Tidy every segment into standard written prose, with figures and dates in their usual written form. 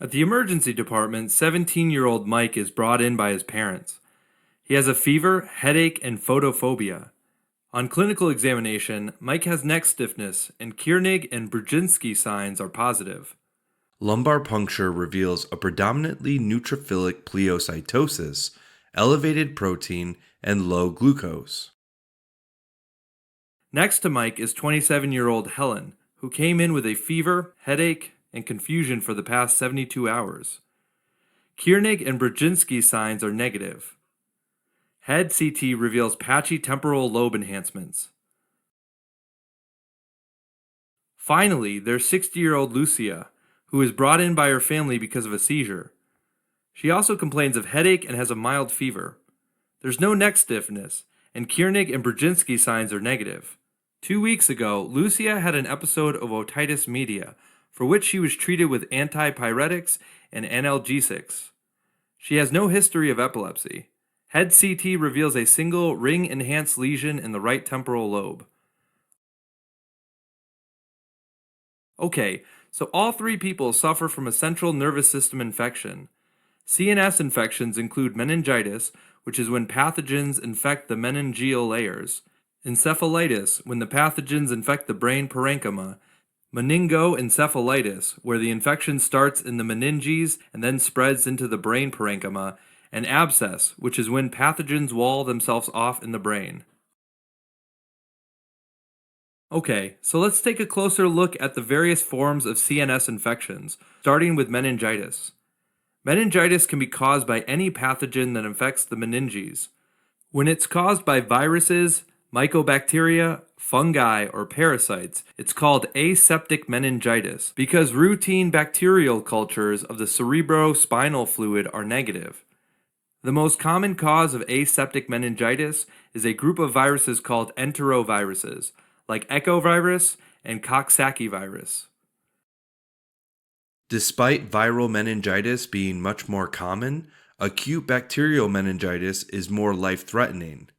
At the emergency department, 17-year-old Mike is brought in by his parents. He has a fever, headache, and photophobia. On clinical examination, Mike has neck stiffness, and Kiernig and Brzezinski signs are positive. Lumbar puncture reveals a predominantly neutrophilic pleocytosis, elevated protein, and low glucose. Next to Mike is 27-year-old Helen, who came in with a fever, headache, and confusion for the past 72 hours. Kiernig and Brzezinski signs are negative. Head CT reveals patchy temporal lobe enhancements. Finally, there's 60-year-old Lucia, who is brought in by her family because of a seizure. She also complains of headache and has a mild fever. There's no neck stiffness, and Kiernig and Brzezinski signs are negative. 2 weeks ago, Lucia had an episode of otitis media, for which she was treated with antipyretics and analgesics. She has no history of epilepsy. Head CT reveals a single ring-enhanced lesion in the right temporal lobe. Okay, so all three people suffer from a central nervous system infection. CNS infections include meningitis, which is when pathogens infect the meningeal layers, encephalitis, when the pathogens infect the brain parenchyma, meningoencephalitis, where the infection starts in the meninges and then spreads into the brain parenchyma, and abscess, which is when pathogens wall themselves off in the brain. Okay, so let's take a closer look at the various forms of CNS infections, starting with meningitis. Meningitis can be caused by any pathogen that infects the meninges. When it's caused by viruses, mycobacteria, fungi, or parasites, it's called aseptic meningitis because routine bacterial cultures of the cerebrospinal fluid are negative. The most common cause of aseptic meningitis is a group of viruses called enteroviruses, like echovirus and Coxsackie virus. Despite viral meningitis being much more common, acute bacterial meningitis is more life-threatening.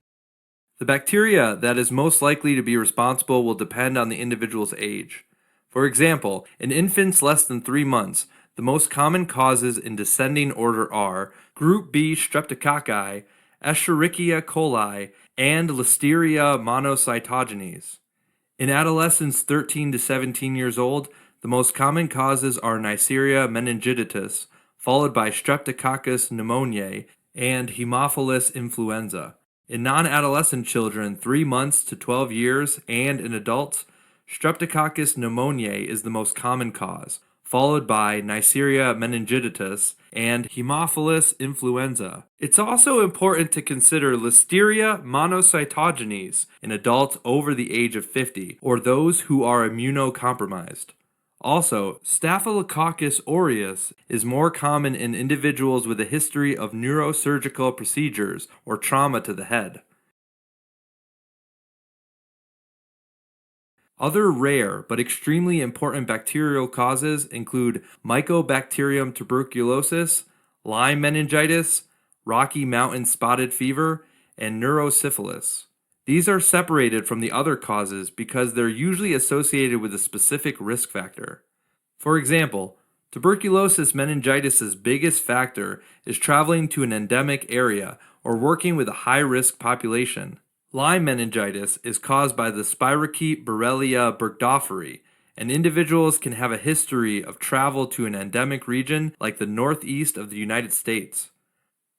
The bacteria that is most likely to be responsible will depend on the individual's age. For example, in infants less than 3 months, the most common causes in descending order are Group B Streptococci, Escherichia coli, and Listeria monocytogenes. In adolescents 13 to 17 years old, the most common causes are Neisseria meningitis, followed by Streptococcus pneumoniae and Haemophilus influenza. In non-adolescent children 3 months to 12 years and in adults, Streptococcus pneumoniae is the most common cause, followed by Neisseria meningitis and Haemophilus influenza. It's also important to consider Listeria monocytogenes in adults over the age of 50 or those who are immunocompromised. Also, Staphylococcus aureus is more common in individuals with a history of neurosurgical procedures or trauma to the head. Other rare but extremely important bacterial causes include Mycobacterium tuberculosis, Lyme meningitis, Rocky Mountain spotted fever, and neurosyphilis. These are separated from the other causes because they're usually associated with a specific risk factor. For example, tuberculosis meningitis' biggest factor is traveling to an endemic area or working with a high-risk population. Lyme meningitis is caused by the spirochete Borrelia burgdorferi, and individuals can have a history of travel to an endemic region like the northeast of the United States.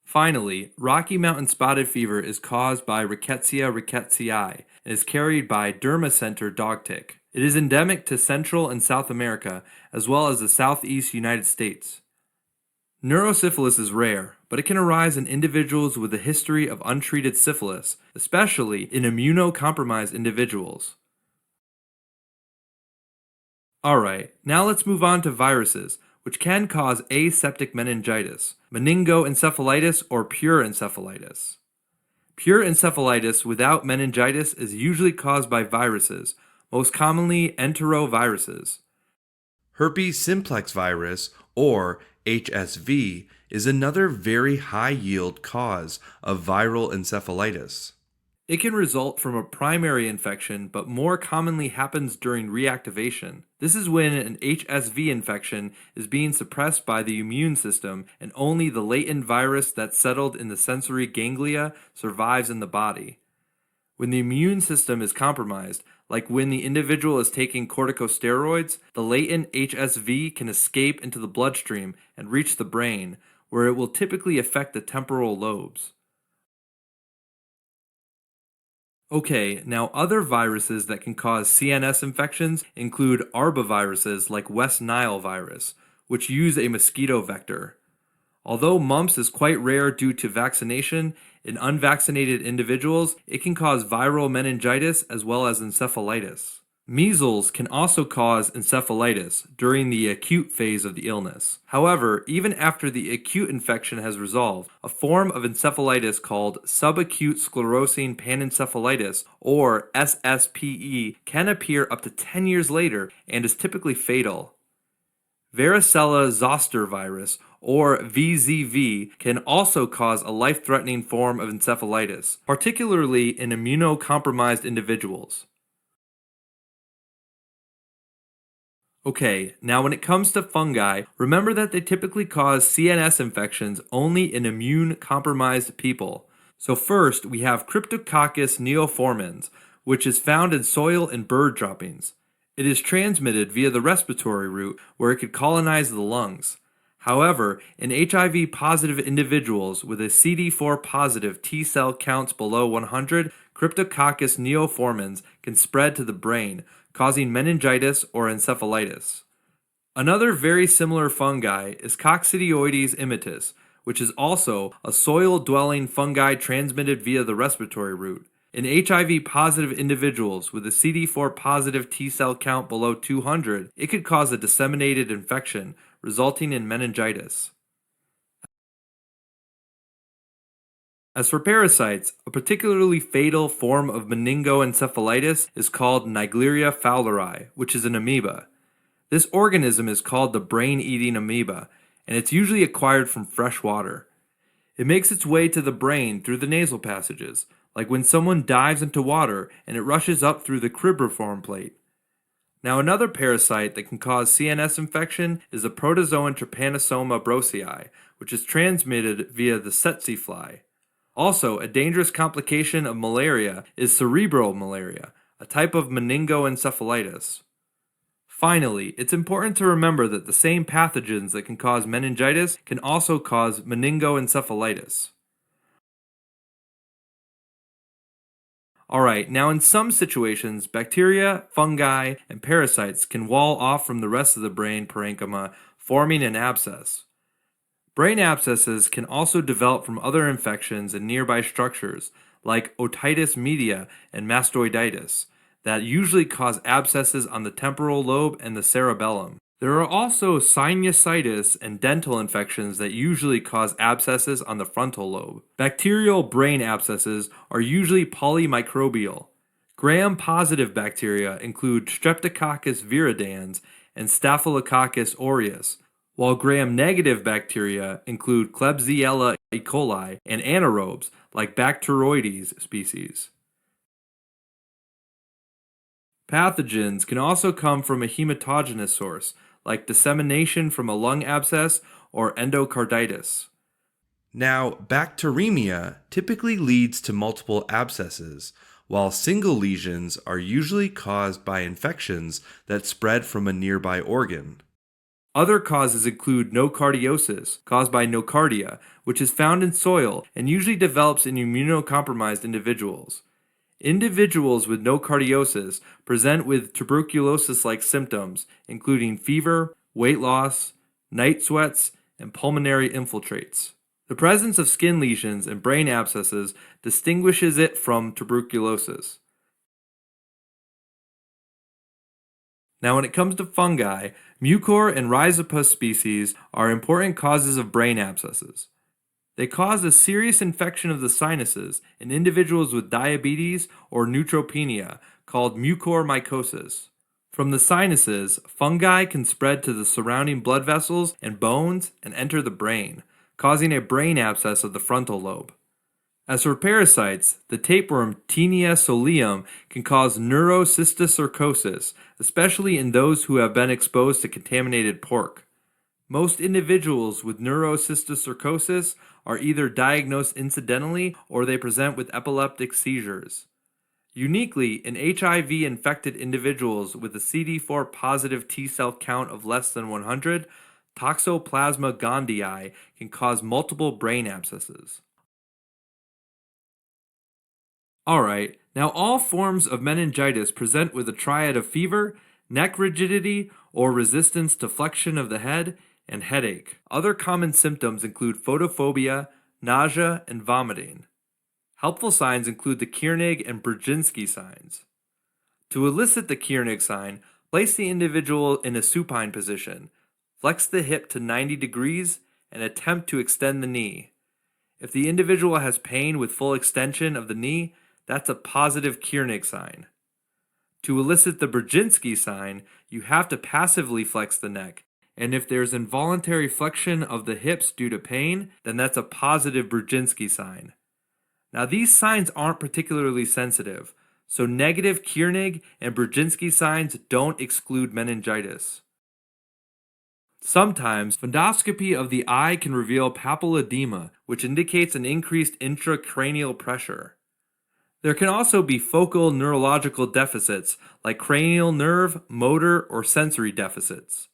Finally, Rocky Mountain spotted fever is caused by Rickettsia rickettsii and is carried by Dermacenter dog tick. It is endemic to Central and South America as well as the southeast United States. Neurosyphilis is rare, but it can arise in individuals with a history of untreated syphilis, especially in immunocompromised individuals. Alright, now let's move on to viruses, which can cause aseptic meningitis, meningoencephalitis, or pure encephalitis. Pure encephalitis without meningitis is usually caused by viruses, most commonly enteroviruses. Herpes simplex virus, or HSV, is another very high-yield cause of viral encephalitis. It can result from a primary infection, but more commonly happens during reactivation. This is when an HSV infection is being suppressed by the immune system and only the latent virus that settled in the sensory ganglia survives in the body. When the immune system is compromised, like when the individual is taking corticosteroids, the latent HSV can escape into the bloodstream and reach the brain, where it will typically affect the temporal lobes. Okay, now other viruses that can cause CNS infections include arboviruses like West Nile virus, which use a mosquito vector. Although mumps is quite rare due to vaccination, in unvaccinated individuals, it can cause viral meningitis as well as encephalitis. Measles can also cause encephalitis during the acute phase of the illness. However, even after the acute infection has resolved, a form of encephalitis called subacute sclerosing panencephalitis, or SSPE, can appear up to 10 years later and is typically fatal. Varicella zoster virus, or VZV, can also cause a life-threatening form of encephalitis, particularly in immunocompromised individuals. Okay, now when it comes to fungi, remember that they typically cause CNS infections only in immune-compromised people. So first, we have Cryptococcus neoformans, which is found in soil and bird droppings. It is transmitted via the respiratory route where it could colonize the lungs. However, in HIV positive individuals with a CD4 positive T cell counts below 100, Cryptococcus neoformans can spread to the brain, causing meningitis or encephalitis. Another very similar fungi is Coccidioides immitis, which is also a soil-dwelling fungi transmitted via the respiratory route. In HIV positive individuals with a CD4 positive T cell count below 200, it could cause a disseminated infection, resulting in meningitis. As for parasites, a particularly fatal form of meningoencephalitis is called Naegleria fowleri, which is an amoeba. This organism is called the brain-eating amoeba, and it's usually acquired from fresh water. It makes its way to the brain through the nasal passages, like when someone dives into water and it rushes up through the cribriform plate. Now, another parasite that can cause CNS infection is the protozoan Trypanosoma brucei, which is transmitted via the tsetse fly. Also, a dangerous complication of malaria is cerebral malaria, a type of meningoencephalitis. Finally, it's important to remember that the same pathogens that can cause meningitis can also cause meningoencephalitis. Alright, now in some situations, bacteria, fungi, and parasites can wall off from the rest of the brain parenchyma, forming an abscess. Brain abscesses can also develop from other infections in nearby structures, like otitis media and mastoiditis, that usually cause abscesses on the temporal lobe and the cerebellum. There are also sinusitis and dental infections that usually cause abscesses on the frontal lobe. Bacterial brain abscesses are usually polymicrobial. Gram-positive bacteria include Streptococcus viridans and Staphylococcus aureus, while gram-negative bacteria include Klebsiella E. coli and anaerobes like Bacteroides species. Pathogens can also come from a hematogenous source, like dissemination from a lung abscess or endocarditis. Now, bacteremia typically leads to multiple abscesses, while single lesions are usually caused by infections that spread from a nearby organ. Other causes include nocardiosis, caused by nocardia, which is found in soil and usually develops in immunocompromised individuals. Individuals with nocardiosis present with tuberculosis-like symptoms, including fever, weight loss, night sweats, and pulmonary infiltrates. The presence of skin lesions and brain abscesses distinguishes it from tuberculosis. Now, when it comes to fungi, Mucor and Rhizopus species are important causes of brain abscesses. They cause a serious infection of the sinuses in individuals with diabetes or neutropenia called mucormycosis. From the sinuses, fungi can spread to the surrounding blood vessels and bones and enter the brain, causing a brain abscess of the frontal lobe. As for parasites, the tapeworm Taenia soleum can cause neurocysticercosis, especially in those who have been exposed to contaminated pork. Most individuals with neurocysticercosis are either diagnosed incidentally or they present with epileptic seizures. Uniquely, in HIV infected individuals with a CD4 positive T cell count of less than 100, Toxoplasma gondii can cause multiple brain abscesses. Alright, now all forms of meningitis present with a triad of fever, neck rigidity, or resistance to flexion of the head, and headache. Other common symptoms include photophobia, nausea, and vomiting. Helpful signs include the Kiernig and Brzezinski signs. To elicit the Kiernig sign, place the individual in a supine position, flex the hip to 90 degrees, and attempt to extend the knee. If the individual has pain with full extension of the knee, that's a positive Kiernig sign. To elicit the Brzezinski sign, you have to passively flex the neck, and if there's involuntary flexion of the hips due to pain, then that's a positive Brzezinski sign. Now these signs aren't particularly sensitive, so negative Kiernig and Brzezinski signs don't exclude meningitis. Sometimes, fundoscopy of the eye can reveal papilledema, which indicates an increased intracranial pressure. There can also be focal neurological deficits like cranial nerve, motor, or sensory deficits.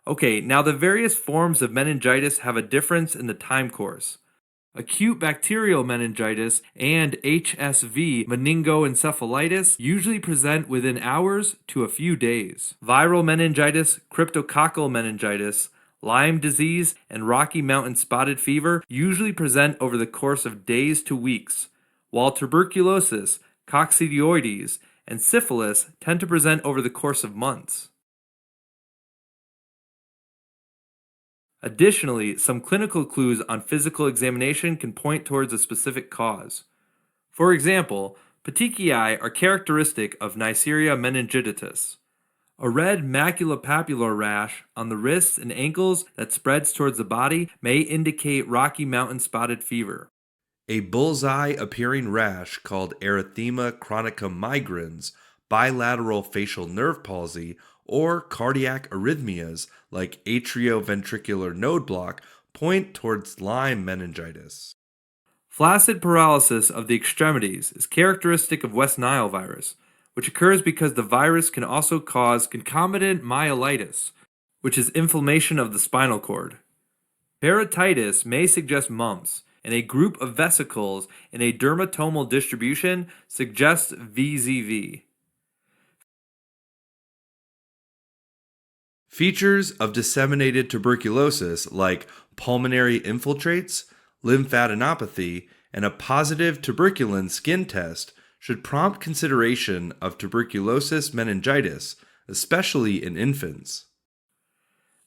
Okay, now the various forms of meningitis have a difference in the time course. Acute bacterial meningitis and HSV meningoencephalitis usually present within hours to a few days. Viral meningitis, cryptococcal meningitis, Lyme disease, and Rocky Mountain spotted fever usually present over the course of days to weeks, while tuberculosis, coccidioides, and syphilis tend to present over the course of months. Additionally, some clinical clues on physical examination can point towards a specific cause. For example, petechiae are characteristic of Neisseria meningitis, a red maculopapular rash on the wrists and ankles that spreads towards the body may indicate Rocky Mountain spotted fever. A bullseye appearing rash called erythema chronica migrans, bilateral facial nerve palsy, or cardiac arrhythmias like atrioventricular node block point towards Lyme meningitis. Flaccid paralysis of the extremities is characteristic of West Nile virus, which occurs because the virus can also cause concomitant myelitis, which is inflammation of the spinal cord. Parotitis may suggest mumps, and a group of vesicles in a dermatomal distribution suggests VZV. Features of disseminated tuberculosis like pulmonary infiltrates, lymphadenopathy, and a positive tuberculin skin test should prompt consideration of tuberculosis meningitis, especially in infants.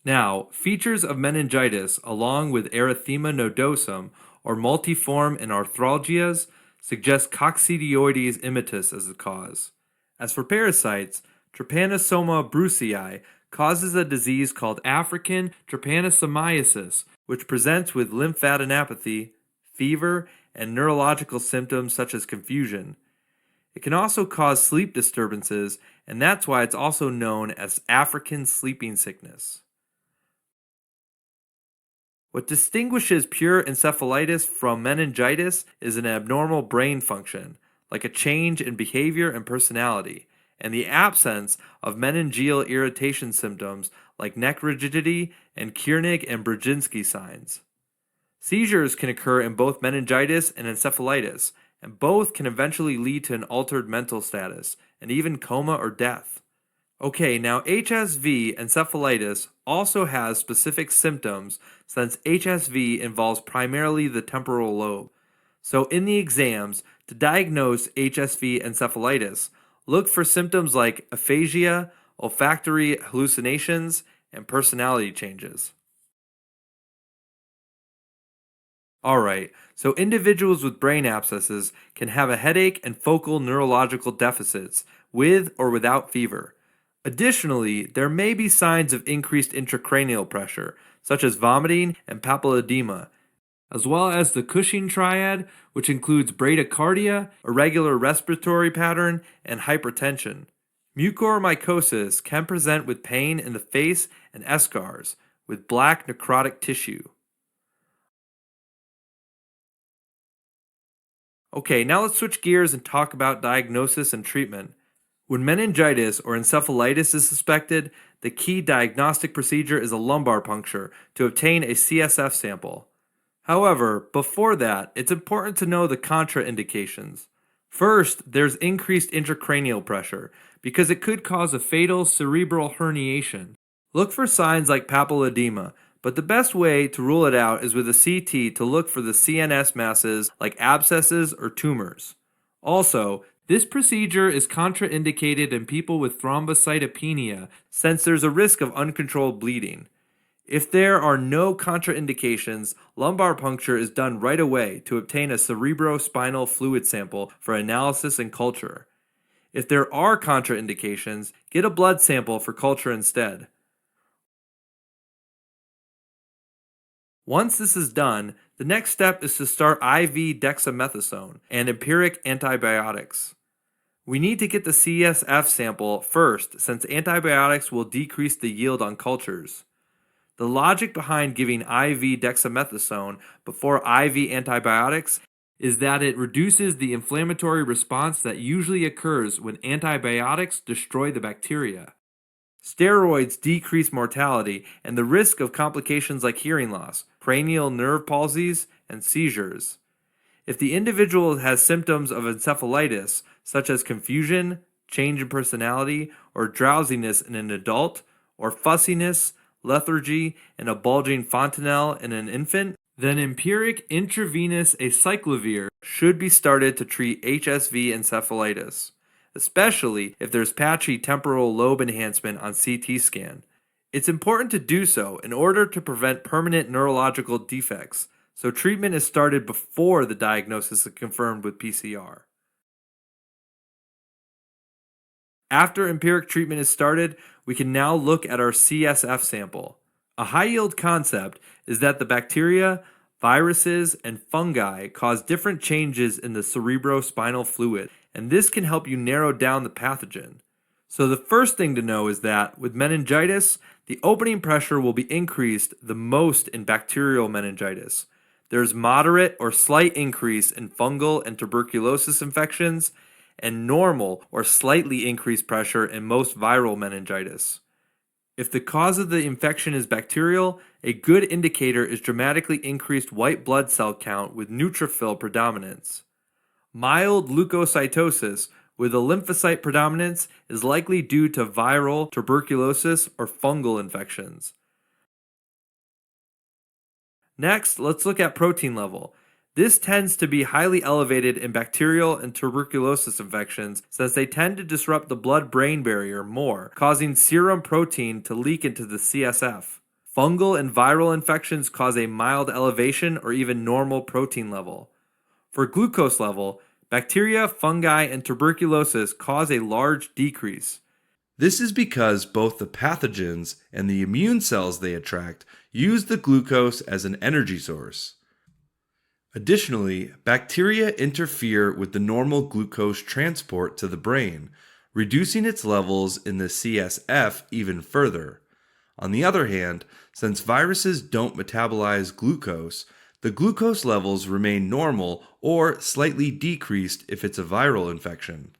Now, features of meningitis along with erythema nodosum or multiform and arthralgias suggest coccidioides immitis as the cause. As for parasites, Trypanosoma brucei causes a disease called African trypanosomiasis, which presents with lymphadenopathy, fever, and neurological symptoms such as confusion. It can also cause sleep disturbances, and that's why it's also known as African sleeping sickness. What distinguishes pure encephalitis from meningitis is an abnormal brain function, like a change in behavior and personality, and the absence of meningeal irritation symptoms like neck rigidity and Kiernig and Brzezinski signs. Seizures can occur in both meningitis and encephalitis, and both can eventually lead to an altered mental status and even coma or death. Okay, now HSV encephalitis also has specific symptoms since HSV involves primarily the temporal lobe. So in the exams, to diagnose HSV encephalitis, look for symptoms like aphasia, olfactory hallucinations, and personality changes. Alright, so individuals with brain abscesses can have a headache and focal neurological deficits with or without fever. Additionally, there may be signs of increased intracranial pressure, such as vomiting and papilledema, as well as the Cushing triad, which includes bradycardia, irregular respiratory pattern, and hypertension. Mucormycosis can present with pain in the face and eschars, with black necrotic tissue. Okay, now let's switch gears and talk about diagnosis and treatment. When meningitis or encephalitis is suspected, the key diagnostic procedure is a lumbar puncture to obtain a CSF sample. However, before that, it's important to know the contraindications. First, there's increased intracranial pressure because it could cause a fatal cerebral herniation. Look for signs like papilledema, but the best way to rule it out is with a CT to look for the CNS masses like abscesses or tumors. Also, this procedure is contraindicated in people with thrombocytopenia since there's a risk of uncontrolled bleeding. If there are no contraindications, lumbar puncture is done right away to obtain a cerebrospinal fluid sample for analysis and culture. If there are contraindications, get a blood sample for culture instead. Once this is done, the next step is to start IV dexamethasone and empiric antibiotics. We need to get the CSF sample first since antibiotics will decrease the yield on cultures. The logic behind giving IV dexamethasone before IV antibiotics is that it reduces the inflammatory response that usually occurs when antibiotics destroy the bacteria. Steroids decrease mortality and the risk of complications like hearing loss, cranial nerve palsies, and seizures. If the individual has symptoms of encephalitis, such as confusion, change in personality, or drowsiness in an adult, or fussiness, lethargy, and a bulging fontanelle in an infant, then empiric intravenous acyclovir should be started to treat HSV encephalitis, especially if there's patchy temporal lobe enhancement on CT scan. It's important to do so in order to prevent permanent neurological defects, so treatment is started before the diagnosis is confirmed with PCR. After empiric treatment is started, we can now look at our CSF sample. A high-yield concept is that the bacteria, viruses, and fungi cause different changes in the cerebrospinal fluid, and this can help you narrow down the pathogen. So the first thing to know is that with meningitis, the opening pressure will be increased the most in bacterial meningitis. There's moderate or slight increase in fungal and tuberculosis infections, and normal or slightly increased pressure in most viral meningitis. If the cause of the infection is bacterial, a good indicator is dramatically increased white blood cell count with neutrophil predominance. Mild leukocytosis with a lymphocyte predominance is likely due to viral, tuberculosis, or fungal infections. Next, let's look at protein level. This tends to be highly elevated in bacterial and tuberculosis infections since they tend to disrupt the blood-brain barrier more, causing serum protein to leak into the CSF. Fungal and viral infections cause a mild elevation or even normal protein level. For glucose level, bacteria, fungi, and tuberculosis cause a large decrease. This is because both the pathogens and the immune cells they attract use the glucose as an energy source. Additionally, bacteria interfere with the normal glucose transport to the brain, reducing its levels in the CSF even further. On the other hand, since viruses don't metabolize glucose, the glucose levels remain normal or slightly decreased if it's a viral infection.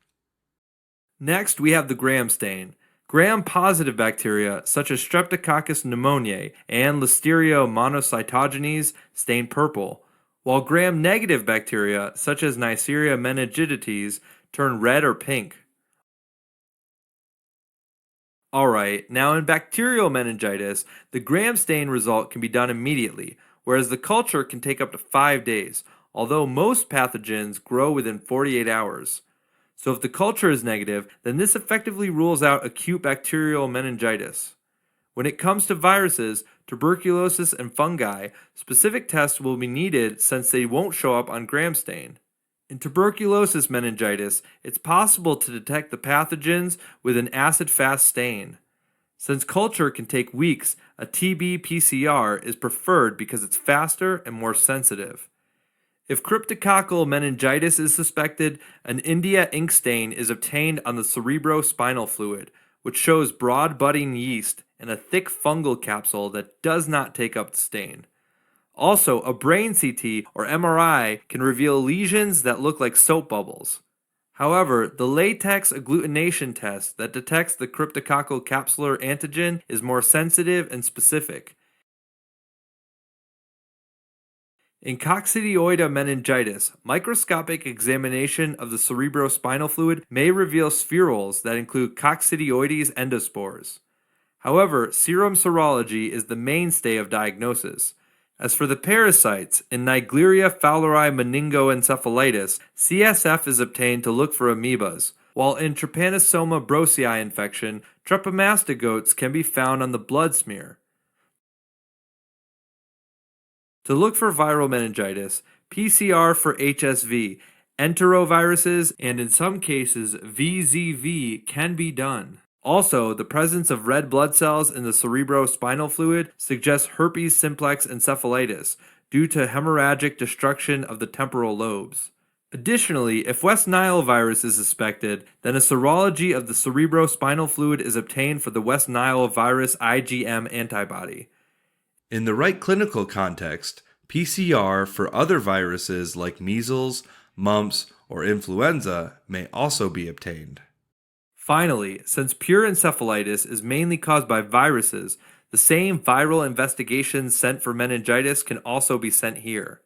Next, we have the Gram stain. Gram-positive bacteria, such as Streptococcus pneumoniae and Listeria monocytogenes, stain purple, while gram-negative bacteria, such as Neisseria meningitis, turn red or pink. Alright, now in bacterial meningitis, the gram stain result can be done immediately, whereas the culture can take up to 5 days, although most pathogens grow within 48 hours. So if the culture is negative, then this effectively rules out acute bacterial meningitis. When it comes to viruses, tuberculosis, and fungi, specific tests will be needed since they won't show up on gram stain. In tuberculosis meningitis, it's possible to detect the pathogens with an acid-fast stain. Since culture can take weeks, a TB PCR is preferred because it's faster and more sensitive. If cryptococcal meningitis is suspected, an India ink stain is obtained on the cerebrospinal fluid, which shows broad budding yeast and a thick fungal capsule that does not take up the stain. Also, a brain CT or MRI can reveal lesions that look like soap bubbles. However, the latex agglutination test that detects the cryptococcal capsular antigen is more sensitive and specific. In coccidioida meningitis, microscopic examination of the cerebrospinal fluid may reveal spherules that include Coccidioides endospores. However, serum serology is the mainstay of diagnosis. As for the parasites, in Naegleria fowleri meningoencephalitis, CSF is obtained to look for amoebas, while in Trypanosoma brucei infection, trypanomastogotes can be found on the blood smear. To look for viral meningitis, PCR for HSV, enteroviruses, and in some cases VZV can be done. Also, the presence of red blood cells in the cerebrospinal fluid suggests herpes simplex encephalitis due to hemorrhagic destruction of the temporal lobes. Additionally, if West Nile virus is suspected, then a serology of the cerebrospinal fluid is obtained for the West Nile virus IgM antibody. In the right clinical context, PCR for other viruses like measles, mumps, or influenza may also be obtained. Finally, since pure encephalitis is mainly caused by viruses, the same viral investigations sent for meningitis can also be sent here.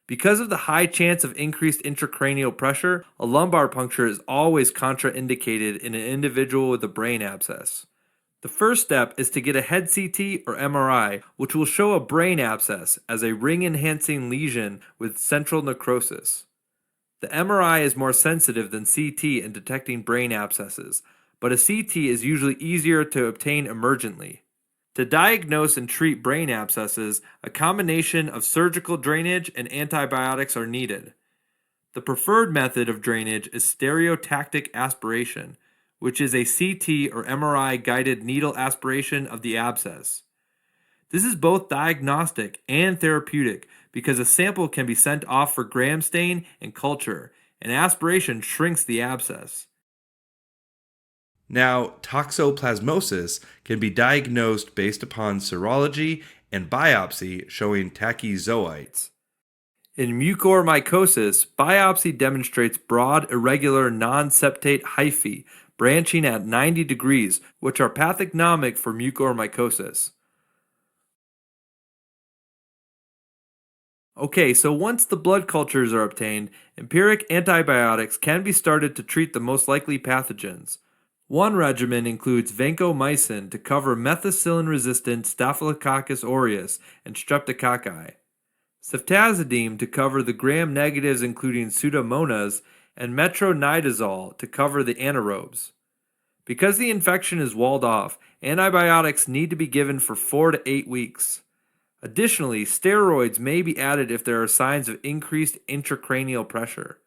Because of the high chance of increased intracranial pressure, a lumbar puncture is always contraindicated in an individual with a brain abscess. The first step is to get a head CT or MRI, which will show a brain abscess as a ring-enhancing lesion with central necrosis. The MRI is more sensitive than CT in detecting brain abscesses, but a CT is usually easier to obtain emergently. To diagnose and treat brain abscesses, a combination of surgical drainage and antibiotics are needed. The preferred method of drainage is stereotactic aspiration, which is a CT or MRI guided needle aspiration of the abscess. This is both diagnostic and therapeutic because a sample can be sent off for gram stain and culture, and aspiration shrinks the abscess. Now, toxoplasmosis can be diagnosed based upon serology and biopsy showing tachyzoites. In mucormycosis, biopsy demonstrates broad, irregular, non-septate hyphae branching at 90 degrees, which are pathognomic for mucormycosis. Okay, so once the blood cultures are obtained, empiric antibiotics can be started to treat the most likely pathogens. One regimen includes vancomycin to cover methicillin-resistant Staphylococcus aureus and streptococci, ceftazidime to cover the gram-negatives including Pseudomonas, and metronidazole to cover the anaerobes. Because the infection is walled off, antibiotics need to be given for 4 to 8 weeks. Additionally, steroids may be added if there are signs of increased intracranial pressure.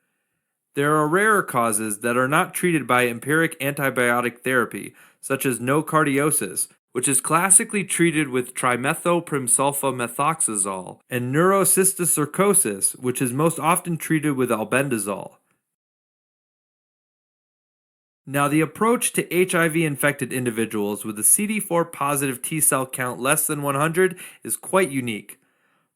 There are rarer causes that are not treated by empiric antibiotic therapy, such as nocardiosis, which is classically treated with trimethylprimsulfamethoxazole, and neurocysticercosis, which is most often treated with albendazole. Now, the approach to HIV-infected individuals with a CD4 positive T cell count less than 100 is quite unique.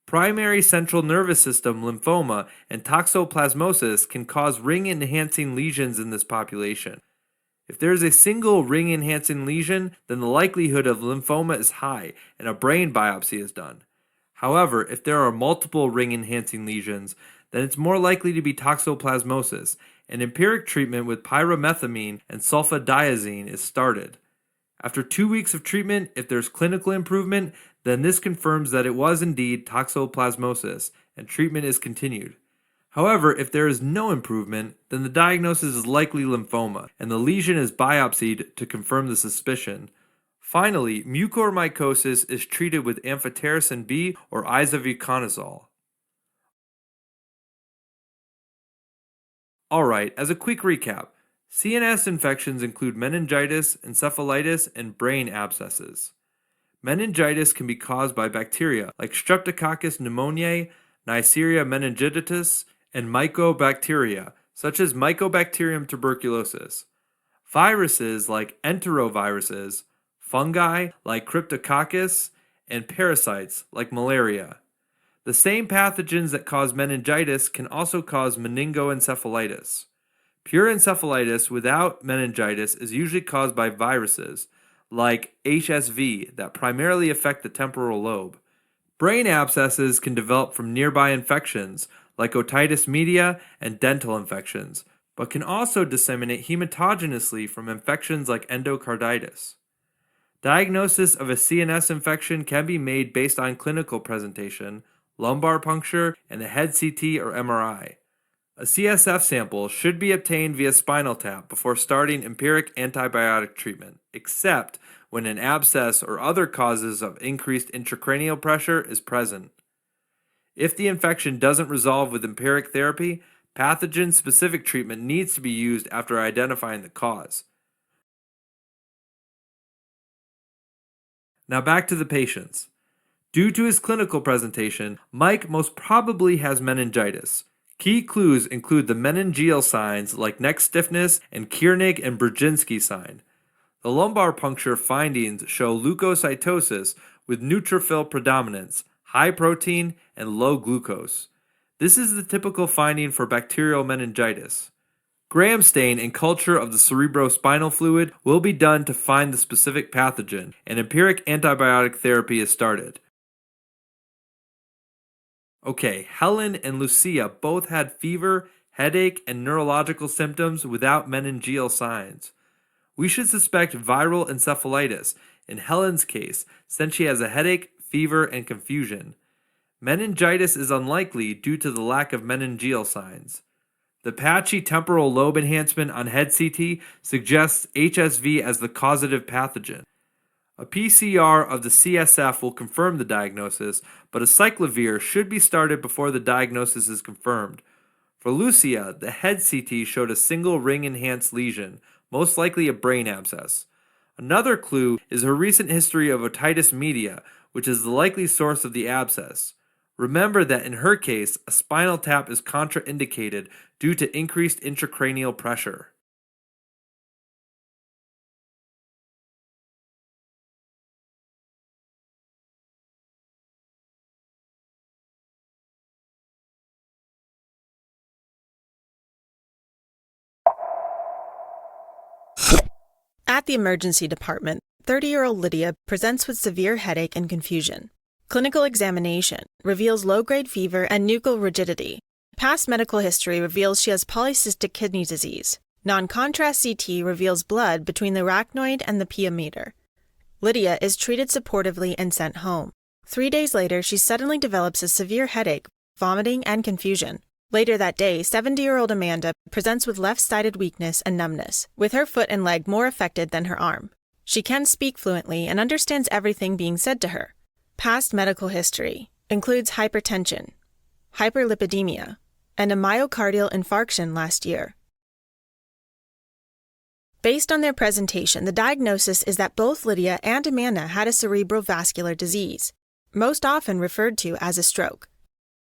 Primary central nervous system lymphoma and toxoplasmosis can cause ring-enhancing lesions in this population. If there is a single ring-enhancing lesion, then the likelihood of lymphoma is high and a brain biopsy is done. However, if there are multiple ring-enhancing lesions, then it's more likely to be toxoplasmosis, and empiric treatment with pyrimethamine and sulfadiazine is started. After 2 weeks of treatment, if there's clinical improvement, then this confirms that it was indeed toxoplasmosis, and treatment is continued. However, if there is no improvement, then the diagnosis is likely lymphoma, and the lesion is biopsied to confirm the suspicion. Finally, mucormycosis is treated with amphotericin B or isovuconazole. Alright, as a quick recap, CNS infections include meningitis, encephalitis, and brain abscesses. Meningitis can be caused by bacteria like Streptococcus pneumoniae, Neisseria meningitis, and mycobacteria, such as Mycobacterium tuberculosis. Viruses like enteroviruses, fungi like Cryptococcus, and parasites like malaria. The same pathogens that cause meningitis can also cause meningoencephalitis. Pure encephalitis without meningitis is usually caused by viruses, like HSV, that primarily affect the temporal lobe. Brain abscesses can develop from nearby infections, like otitis media and dental infections, but can also disseminate hematogenously from infections like endocarditis. Diagnosis of a CNS infection can be made based on clinical presentation, lumbar puncture, and a head CT or MRI. A CSF sample should be obtained via spinal tap before starting empiric antibiotic treatment, except when an abscess or other causes of increased intracranial pressure is present. If the infection doesn't resolve with empiric therapy, pathogen-specific treatment needs to be used after identifying the cause. Now back to the patients. Due to his clinical presentation, Mike most probably has meningitis. Key clues include the meningeal signs like neck stiffness and Kiernig and Brzezinski sign. The lumbar puncture findings show leukocytosis with neutrophil predominance, high protein, and low glucose. This is the typical finding for bacterial meningitis. Gram stain and culture of the cerebrospinal fluid will be done to find the specific pathogen, and empiric antibiotic therapy is started. Okay, Helen and Lucia both had fever, headache, and neurological symptoms without meningeal signs. We should suspect viral encephalitis in Helen's case, since she has a headache, fever, and confusion. Meningitis is unlikely due to the lack of meningeal signs. The patchy temporal lobe enhancement on head CT suggests HSV as the causative pathogen. A PCR of the CSF will confirm the diagnosis, but a cyclovir should be started before the diagnosis is confirmed. For Lucia, the head CT showed a single ring-enhanced lesion, most likely a brain abscess. Another clue is her recent history of otitis media, which is the likely source of the abscess. Remember that in her case, a spinal tap is contraindicated due to increased intracranial pressure. At the emergency department, 30-year-old Lydia presents with severe headache and confusion. Clinical examination reveals low-grade fever and nuchal rigidity. Past medical history reveals she has polycystic kidney disease. Non-contrast CT reveals blood between the arachnoid and the pyometer. Lydia is treated supportively and sent home. 3 days later, she suddenly develops a severe headache, vomiting, and confusion. Later that day, 70-year-old Amanda presents with left-sided weakness and numbness, with her foot and leg more affected than her arm. She can speak fluently and understands everything being said to her. Past medical history includes hypertension, hyperlipidemia, and a myocardial infarction last year. Based on their presentation, the diagnosis is that both Lydia and Amanda had a cerebrovascular disease, most often referred to as a stroke.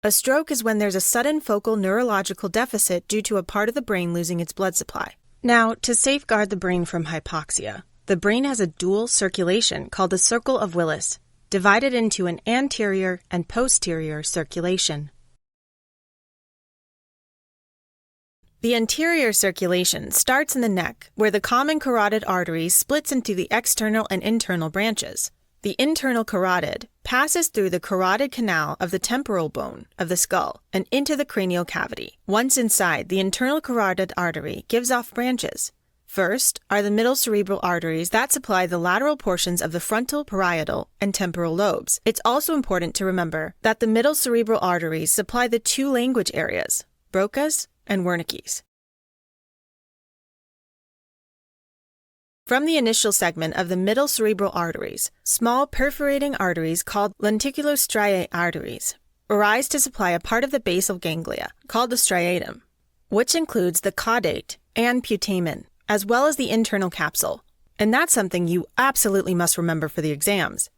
A stroke is when there's a sudden focal neurological deficit due to a part of the brain losing its blood supply. Now, to safeguard the brain from hypoxia, the brain has a dual circulation called the circle of Willis, divided into an anterior and posterior circulation. The anterior circulation starts in the neck, where the common carotid artery splits into the external and internal branches. The internal carotid passes through the carotid canal of the temporal bone of the skull and into the cranial cavity. Once inside, the internal carotid artery gives off branches. First are the middle cerebral arteries that supply the lateral portions of the frontal, parietal, and temporal lobes. It's also important to remember that the middle cerebral arteries supply the two language areas, Broca's and Wernicke's. From the initial segment of the middle cerebral arteries, small perforating arteries called lenticulostriate arteries arise to supply a part of the basal ganglia, called the striatum, which includes the caudate and putamen. as well as the internal capsule. And that's something you absolutely must remember for the exams.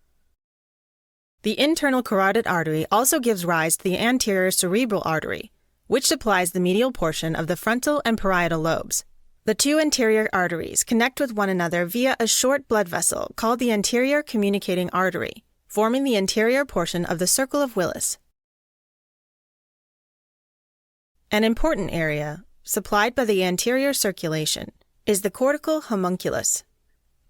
The internal carotid artery also gives rise to the anterior cerebral artery, which supplies the medial portion of the frontal and parietal lobes. The two anterior arteries connect with one another via a short blood vessel called the anterior communicating artery, forming the anterior portion of the circle of Willis. An important area, supplied by the anterior circulation, is the cortical homunculus,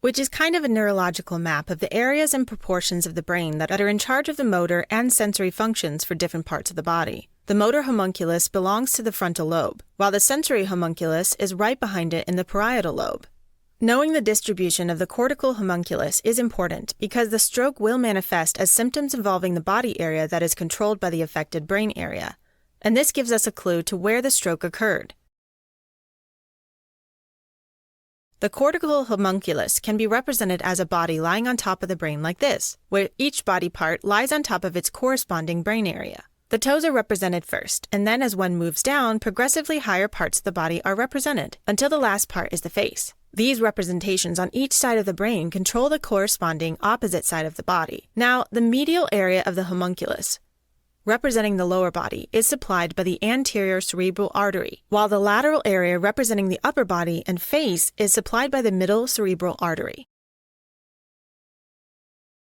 which is kind of a neurological map of the areas and proportions of the brain that are in charge of the motor and sensory functions for different parts of the body. The motor homunculus belongs to the frontal lobe, while the sensory homunculus is right behind it in the parietal lobe. Knowing the distribution of the cortical homunculus is important because the stroke will manifest as symptoms involving the body area that is controlled by the affected brain area, and this gives us a clue to where the stroke occurred. The cortical homunculus can be represented as a body lying on top of the brain like this, where each body part lies on top of its corresponding brain area. The toes are represented first, and then as one moves down, progressively higher parts of the body are represented, until the last part is the face. These representations on each side of the brain control the corresponding opposite side of the body. Now, the medial area of the homunculus, representing the lower body, is supplied by the anterior cerebral artery, while the lateral area representing the upper body and face is supplied by the middle cerebral artery.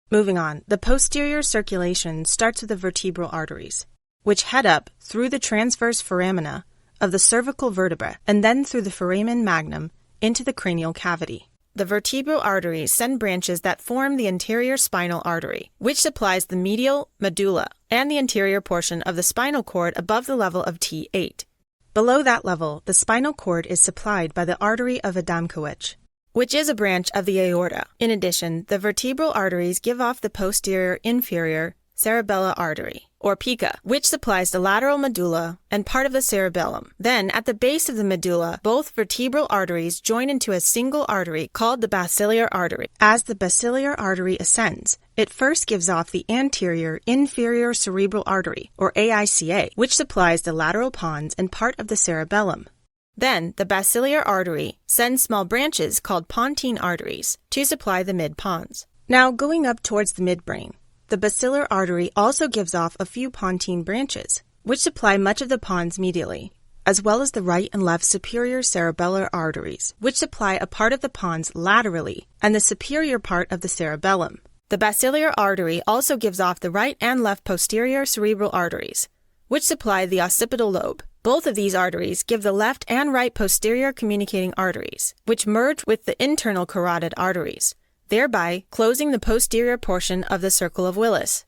Moving on, the posterior circulation starts with the vertebral arteries, which head up through the transverse foramina of the cervical vertebra and then through the foramen magnum into the cranial cavity. The vertebral arteries send branches that form the anterior spinal artery, which supplies the medial medulla and the anterior portion of the spinal cord above the level of T8. Below that level, the spinal cord is supplied by the artery of Adamkiewicz, which is a branch of the aorta. In addition, the vertebral arteries give off the posterior inferior cerebellar artery, or PICA, which supplies the lateral medulla and part of the cerebellum. Then, at the base of the medulla, both vertebral arteries join into a single artery called the basilar artery. As the basilar artery ascends, it first gives off the anterior inferior cerebral artery, or AICA, which supplies the lateral pons and part of the cerebellum. Then, the basilar artery sends small branches called pontine arteries to supply the mid-pons. Now, going up towards the midbrain, the basilar artery also gives off a few pontine branches, which supply much of the pons medially, as well as the right and left superior cerebellar arteries, which supply a part of the pons laterally and the superior part of the cerebellum. The basilar artery also gives off the right and left posterior cerebral arteries, which supply the occipital lobe. Both of these arteries give the left and right posterior communicating arteries, which merge with the internal carotid arteries, thereby closing the posterior portion of the circle of Willis.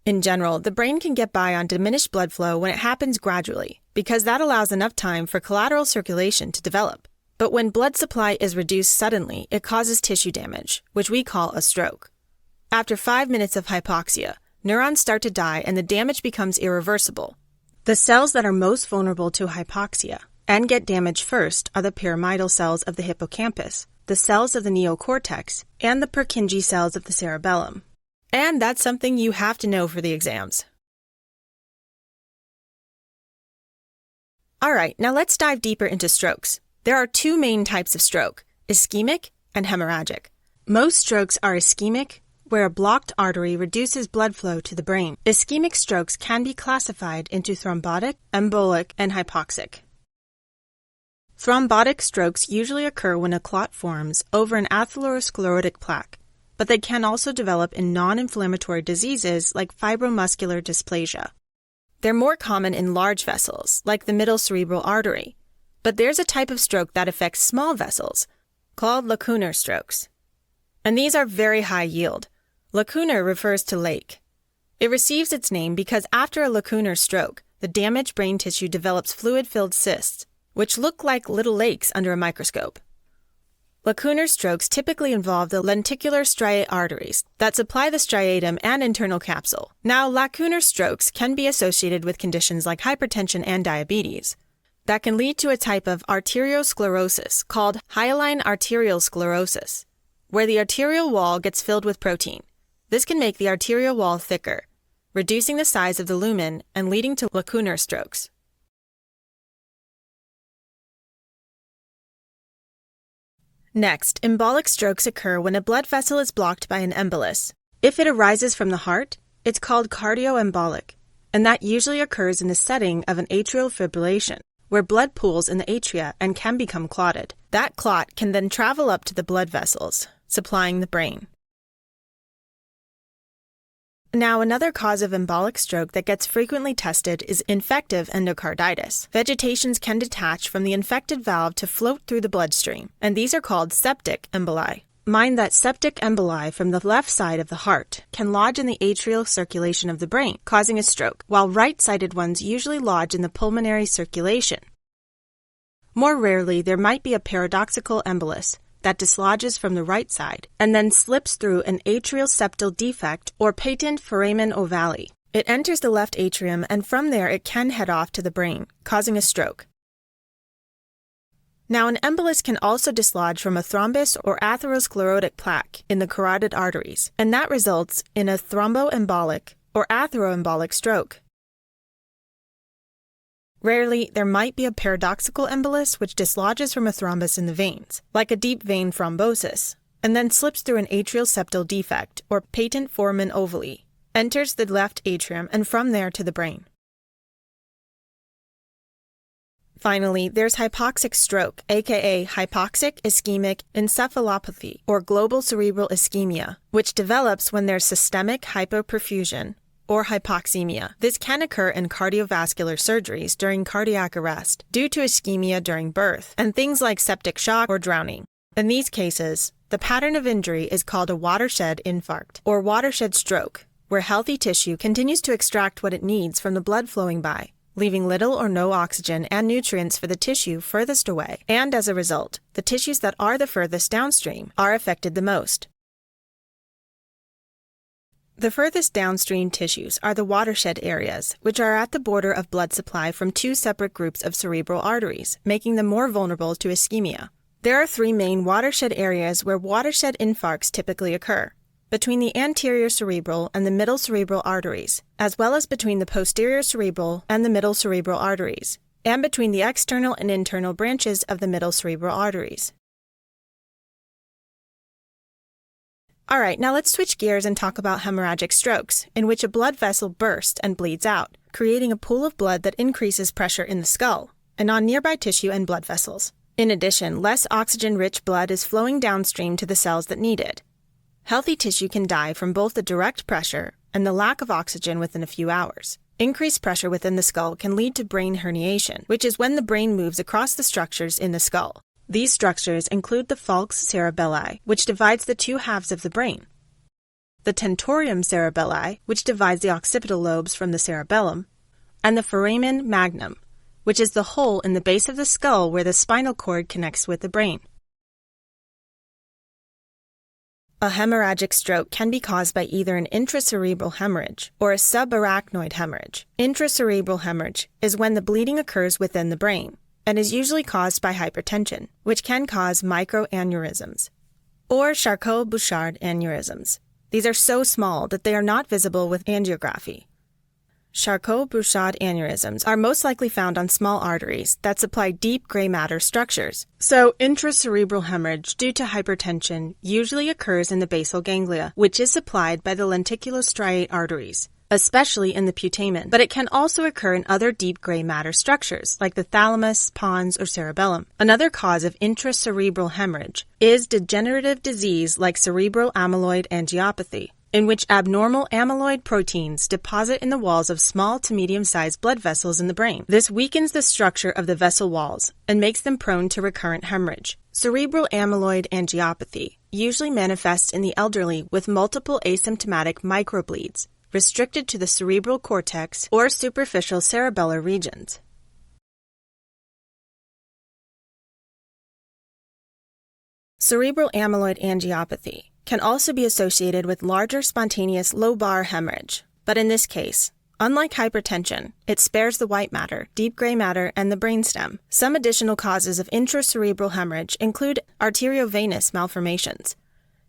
In general, the brain can get by on diminished blood flow when it happens gradually, because that allows enough time for collateral circulation to develop. But when blood supply is reduced suddenly, it causes tissue damage, which we call a stroke. After 5 minutes of hypoxia, neurons start to die and the damage becomes irreversible. The cells that are most vulnerable to hypoxia and get damaged first are the pyramidal cells of the hippocampus, the cells of the neocortex, and the Purkinje cells of the cerebellum. And that's something you have to know for the exams. Alright, now let's dive deeper into strokes. There are two main types of stroke, ischemic and hemorrhagic. Most strokes are ischemic, where a blocked artery reduces blood flow to the brain. Ischemic strokes can be classified into thrombotic, embolic, and hypoxic. Thrombotic strokes usually occur when a clot forms over an atherosclerotic plaque, but they can also develop in non-inflammatory diseases like fibromuscular dysplasia. They're more common in large vessels, like the middle cerebral artery, but there's a type of stroke that affects small vessels, called lacunar strokes. And these are very high yield. Lacunar refers to lake. It receives its name because after a lacunar stroke, the damaged brain tissue develops fluid-filled cysts, which look like little lakes under a microscope. Lacunar strokes typically involve the lenticular striate arteries that supply the striatum and internal capsule. Now, lacunar strokes can be associated with conditions like hypertension and diabetes that can lead to a type of arteriosclerosis called hyaline arterial sclerosis, where the arterial wall gets filled with protein. This can make the arterial wall thicker, reducing the size of the lumen and leading to lacunar strokes. Next, embolic strokes occur when a blood vessel is blocked by an embolus. If it arises from the heart, it's called cardioembolic, and that usually occurs in the setting of an atrial fibrillation, where blood pools in the atria and can become clotted. That clot can then travel up to the blood vessels, supplying the brain. Now, another cause of embolic stroke that gets frequently tested is infective endocarditis. Vegetations can detach from the infected valve to float through the bloodstream, and these are called septic emboli. Mind that septic emboli from the left side of the heart can lodge in the atrial circulation of the brain, causing a stroke, while right-sided ones usually lodge in the pulmonary circulation. More rarely, there might be a paradoxical embolus that dislodges from the right side and then slips through an atrial septal defect or patent foramen ovale. It enters the left atrium, and from there it can head off to the brain, causing a stroke. Now, an embolus can also dislodge from a thrombus or atherosclerotic plaque in the carotid arteries, and that results in a thromboembolic or atheroembolic stroke. Rarely, there might be a paradoxical embolus which dislodges from a thrombus in the veins, like a deep vein thrombosis, and then slips through an atrial septal defect or patent foramen ovale, enters the left atrium, and from there to the brain. Finally, there's hypoxic stroke, aka hypoxic ischemic encephalopathy, or global cerebral ischemia, which develops when there's systemic hypoperfusion or hypoxemia. This can occur in cardiovascular surgeries during cardiac arrest due to ischemia during birth and things like septic shock or drowning. In these cases, the pattern of injury is called a watershed infarct or watershed stroke, where healthy tissue continues to extract what it needs from the blood flowing by, leaving little or no oxygen and nutrients for the tissue furthest away, and as a result, the tissues that are the furthest downstream are affected the most. The furthest downstream tissues are the watershed areas, which are at the border of blood supply from two separate groups of cerebral arteries, making them more vulnerable to ischemia. There are three main watershed areas where watershed infarcts typically occur: between the anterior cerebral and the middle cerebral arteries, as well as between the posterior cerebral and the middle cerebral arteries, and between the external and internal branches of the middle cerebral arteries. Alright, now let's switch gears and talk about hemorrhagic strokes, in which a blood vessel bursts and bleeds out, creating a pool of blood that increases pressure in the skull and on nearby tissue and blood vessels. In addition, less oxygen-rich blood is flowing downstream to the cells that need it. Healthy tissue can die from both the direct pressure and the lack of oxygen within a few hours. Increased pressure within the skull can lead to brain herniation, which is when the brain moves across the structures in the skull. These structures include the falx cerebelli, which divides the two halves of the brain, the tentorium cerebelli, which divides the occipital lobes from the cerebellum, and the foramen magnum, which is the hole in the base of the skull where the spinal cord connects with the brain. A hemorrhagic stroke can be caused by either an intracerebral hemorrhage or a subarachnoid hemorrhage. Intracerebral hemorrhage is when the bleeding occurs within the brain and is usually caused by hypertension, which can cause microaneurysms, or Charcot-Bouchard aneurysms. These are so small that they are not visible with angiography. Charcot-Bouchard aneurysms are most likely found on small arteries that supply deep gray matter structures. So, intracerebral hemorrhage due to hypertension usually occurs in the basal ganglia, which is supplied by the lenticulostriate arteries, especially in the putamen, but it can also occur in other deep gray matter structures, like the thalamus, pons, or cerebellum. Another cause of intracerebral hemorrhage is degenerative disease like cerebral amyloid angiopathy, in which abnormal amyloid proteins deposit in the walls of small to medium-sized blood vessels in the brain. This weakens the structure of the vessel walls and makes them prone to recurrent hemorrhage. Cerebral amyloid angiopathy usually manifests in the elderly with multiple asymptomatic microbleeds, restricted to the cerebral cortex or superficial cerebellar regions. Cerebral amyloid angiopathy can also be associated with larger spontaneous lobar hemorrhage, but in this case, unlike hypertension, it spares the white matter, deep gray matter, and the brainstem. Some additional causes of intracerebral hemorrhage include arteriovenous malformations.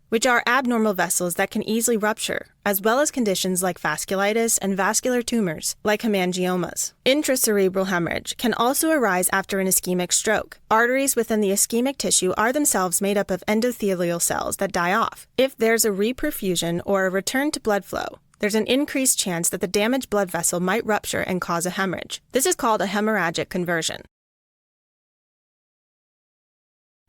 which are abnormal vessels that can easily rupture, as well as conditions like vasculitis and vascular tumors, like hemangiomas. Intracerebral hemorrhage can also arise after an ischemic stroke. Arteries within the ischemic tissue are themselves made up of endothelial cells that die off. If there's a reperfusion or a return to blood flow, there's an increased chance that the damaged blood vessel might rupture and cause a hemorrhage. This is called a hemorrhagic conversion.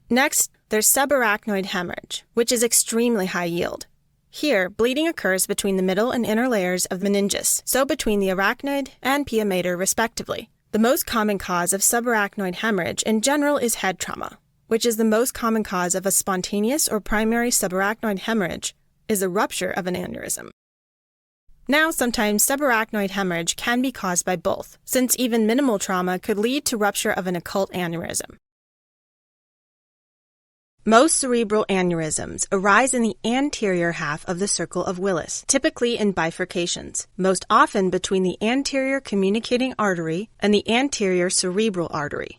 Next, there's subarachnoid hemorrhage, which is extremely high yield. Here, bleeding occurs between the middle and inner layers of the meninges, so between the arachnoid and pia mater respectively. The most common cause of subarachnoid hemorrhage in general is head trauma, which is the most common cause of a spontaneous or primary subarachnoid hemorrhage, is a rupture of an aneurysm. Now, sometimes subarachnoid hemorrhage can be caused by both, since even minimal trauma could lead to rupture of an occult aneurysm. Most cerebral aneurysms arise in the anterior half of the circle of Willis, typically in bifurcations, most often between the anterior communicating artery and the anterior cerebral artery.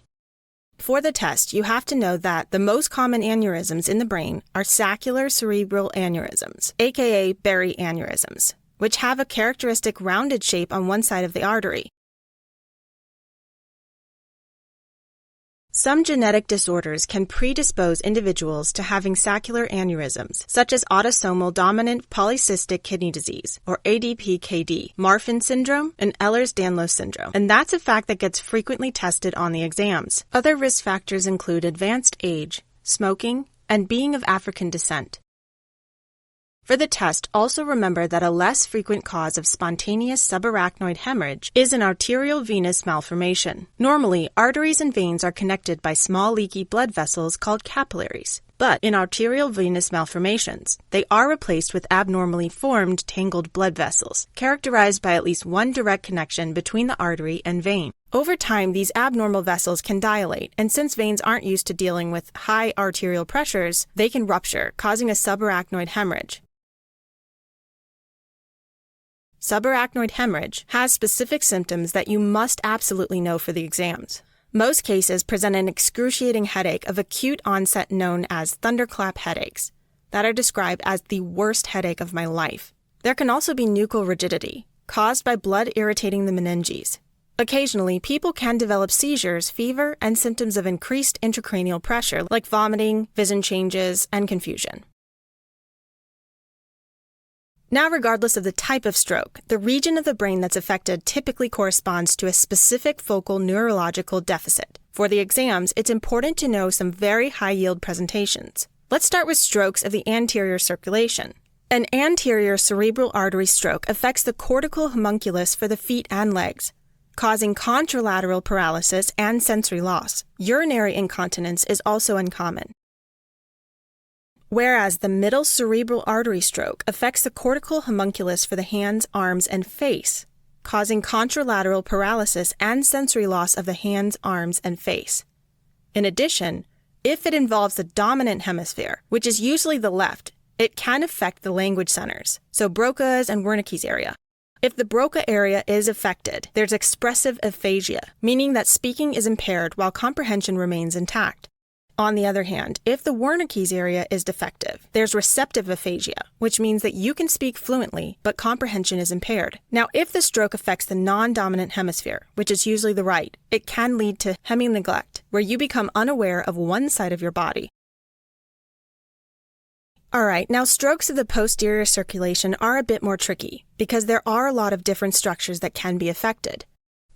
For the test, you have to know that the most common aneurysms in the brain are saccular cerebral aneurysms, aka Berry aneurysms, which have a characteristic rounded shape on one side of the artery. Some genetic disorders can predispose individuals to having saccular aneurysms, such as autosomal dominant polycystic kidney disease, or ADPKD, Marfan syndrome, and Ehlers-Danlos syndrome, and that's a fact that gets frequently tested on the exams. Other risk factors include advanced age, smoking, and being of African descent. For the test, also remember that a less frequent cause of spontaneous subarachnoid hemorrhage is an arterial venous malformation. Normally, arteries and veins are connected by small leaky blood vessels called capillaries. But in arterial venous malformations, they are replaced with abnormally formed tangled blood vessels, characterized by at least one direct connection between the artery and vein. Over time, these abnormal vessels can dilate, and since veins aren't used to dealing with high arterial pressures, they can rupture, causing a subarachnoid hemorrhage. Subarachnoid hemorrhage has specific symptoms that you must absolutely know for the exams. Most cases present an excruciating headache of acute onset known as thunderclap headaches that are described as the worst headache of my life. There can also be nuchal rigidity, caused by blood irritating the meninges. Occasionally, people can develop seizures, fever, and symptoms of increased intracranial pressure like vomiting, vision changes, and confusion. Now, regardless of the type of stroke, the region of the brain that's affected typically corresponds to a specific focal neurological deficit. For the exams, it's important to know some very high-yield presentations. Let's start with strokes of the anterior circulation. An anterior cerebral artery stroke affects the cortical homunculus for the feet and legs, causing contralateral paralysis and sensory loss. Urinary incontinence is also uncommon. Whereas the middle cerebral artery stroke affects the cortical homunculus for the hands, arms, and face, causing contralateral paralysis and sensory loss of the hands, arms, and face. In addition, if it involves the dominant hemisphere, which is usually the left, it can affect the language centers, so Broca's and Wernicke's area. If the Broca area is affected, there's expressive aphasia, meaning that speaking is impaired while comprehension remains intact. On the other hand, if the Wernicke's area is defective, there's receptive aphasia, which means that you can speak fluently, but comprehension is impaired. Now, if the stroke affects the non-dominant hemisphere, which is usually the right, it can lead to hemineglect, where you become unaware of one side of your body. Alright, now strokes of the posterior circulation are a bit more tricky, because there are a lot of different structures that can be affected.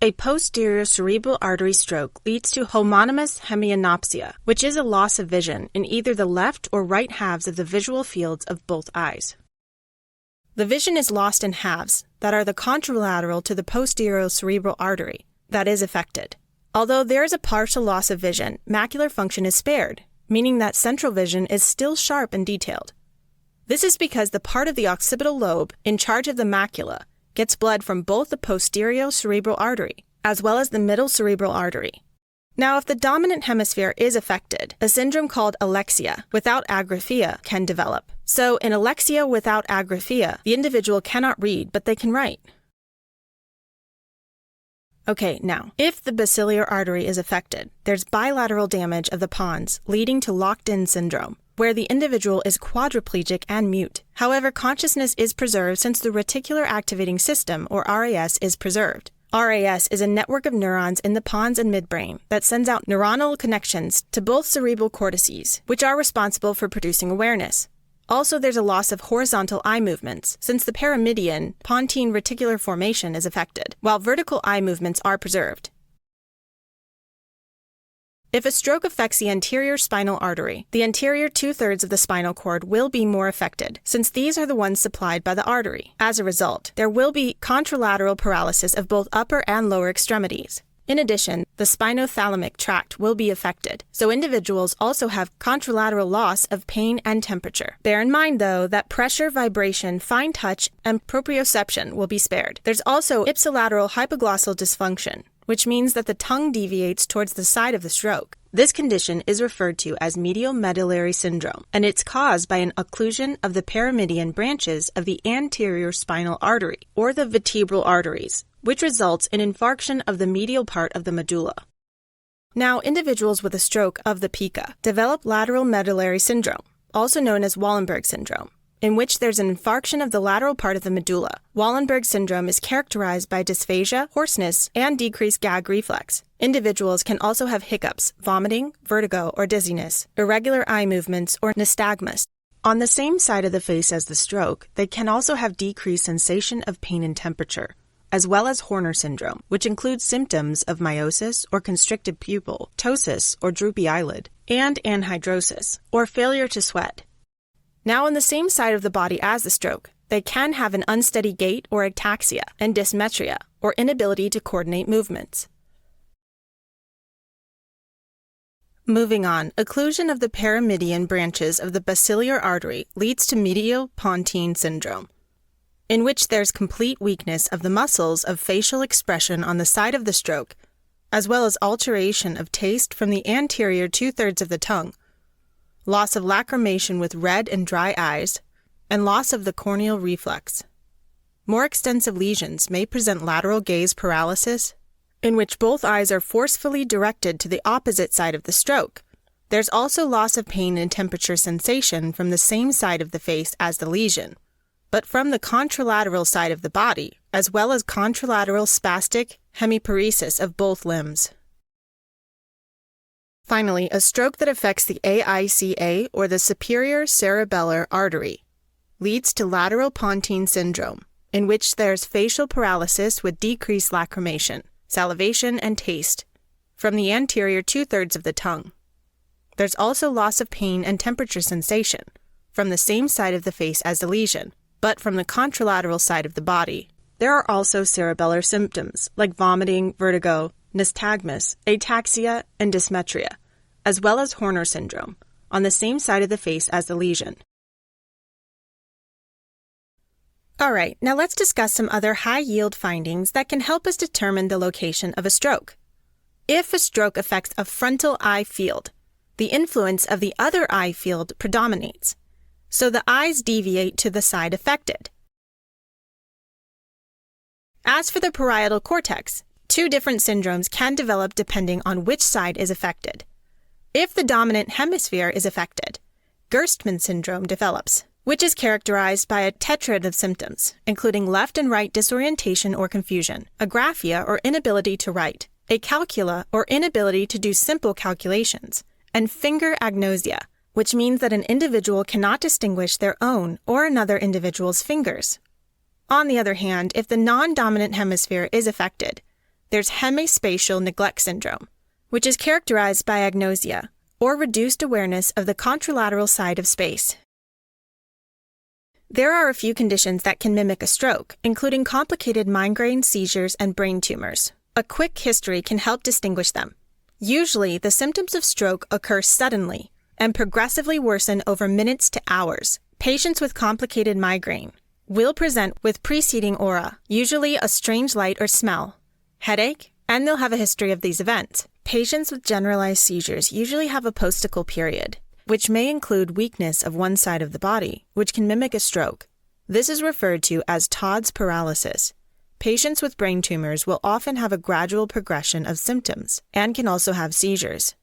A posterior cerebral artery stroke leads to homonymous hemianopsia, which is a loss of vision in either the left or right halves of the visual fields of both eyes. The vision is lost in halves that are the contralateral to the posterior cerebral artery that is affected. Although there is a partial loss of vision, macular function is spared, meaning that central vision is still sharp and detailed. This is because the part of the occipital lobe in charge of the macula gets blood from both the posterior cerebral artery as well as the middle cerebral artery. Now, if the dominant hemisphere is affected, a syndrome called alexia without agraphia can develop. So, in alexia without agraphia, the individual cannot read, but they can write. Okay, now, if the basilar artery is affected, there's bilateral damage of the pons, leading to locked-in syndrome, where the individual is quadriplegic and mute. However, consciousness is preserved since the reticular activating system, or RAS, is preserved. RAS is a network of neurons in the pons and midbrain that sends out neuronal connections to both cerebral cortices, which are responsible for producing awareness. Also, there's a loss of horizontal eye movements, since the paramedian pontine reticular formation is affected, while vertical eye movements are preserved. If a stroke affects the anterior spinal artery, the anterior two-thirds of the spinal cord will be more affected, since these are the ones supplied by the artery. As a result, there will be contralateral paralysis of both upper and lower extremities. In addition, the spinothalamic tract will be affected, so individuals also have contralateral loss of pain and temperature. Bear in mind, though, that pressure, vibration, fine touch, and proprioception will be spared. There's also ipsilateral hypoglossal dysfunction, which means that the tongue deviates towards the side of the stroke. This condition is referred to as medial medullary syndrome, and it's caused by an occlusion of the paramedian branches of the anterior spinal artery, or the vertebral arteries, which results in infarction of the medial part of the medulla. Now, individuals with a stroke of the pica develop lateral medullary syndrome, also known as Wallenberg syndrome, in which there's an infarction of the lateral part of the medulla. Wallenberg syndrome is characterized by dysphagia, hoarseness, and decreased gag reflex. Individuals can also have hiccups, vomiting, vertigo or dizziness, irregular eye movements, or nystagmus. On the same side of the face as the stroke, they can also have decreased sensation of pain and temperature, as well as Horner syndrome, which includes symptoms of miosis or constricted pupil, ptosis or droopy eyelid, and anhidrosis, or failure to sweat. Now, on the same side of the body as the stroke, they can have an unsteady gait or ataxia and dysmetria, or inability to coordinate movements. Moving on, occlusion of the paramedian branches of the basilar artery leads to medial pontine syndrome, in which there's complete weakness of the muscles of facial expression on the side of the stroke, as well as alteration of taste from the anterior two-thirds of the tongue, loss of lacrimation with red and dry eyes, and loss of the corneal reflex. More extensive lesions may present lateral gaze paralysis, in which both eyes are forcefully directed to the opposite side of the stroke. There's also loss of pain and temperature sensation from the same side of the face as the lesion, but from the contralateral side of the body, as well as contralateral spastic hemiparesis of both limbs. Finally, a stroke that affects the AICA, or the superior cerebellar artery, leads to lateral pontine syndrome, in which there's facial paralysis with decreased lacrimation, salivation, and taste from the anterior two-thirds of the tongue. There's also loss of pain and temperature sensation from the same side of the face as the lesion, but from the contralateral side of the body. There are also cerebellar symptoms like vomiting, vertigo, nystagmus, ataxia, and dysmetria, as well as Horner syndrome, on the same side of the face as the lesion. Alright, now let's discuss some other high-yield findings that can help us determine the location of a stroke. If a stroke affects a frontal eye field, the influence of the other eye field predominates, so the eyes deviate to the side affected. As for the parietal cortex, two different syndromes can develop depending on which side is affected. If the dominant hemisphere is affected, Gerstmann syndrome develops, which is characterized by a tetrad of symptoms, including left and right disorientation or confusion, agraphia or inability to write, acalcula or inability to do simple calculations, and finger agnosia, which means that an individual cannot distinguish their own or another individual's fingers. On the other hand, if the non-dominant hemisphere is affected, there's hemispatial neglect syndrome, which is characterized by agnosia, or reduced awareness of the contralateral side of space. There are a few conditions that can mimic a stroke, including complicated migraine, seizures, and brain tumors. A quick history can help distinguish them. Usually, the symptoms of stroke occur suddenly and progressively worsen over minutes to hours. Patients with complicated migraine will present with preceding aura, usually a strange light or smell, headache, and they'll have a history of these events. Patients with generalized seizures usually have a postical period, which may include weakness of one side of the body, which can mimic a stroke. This is referred to as Todd's paralysis. Patients with brain tumors will often have a gradual progression of symptoms and can also have seizures.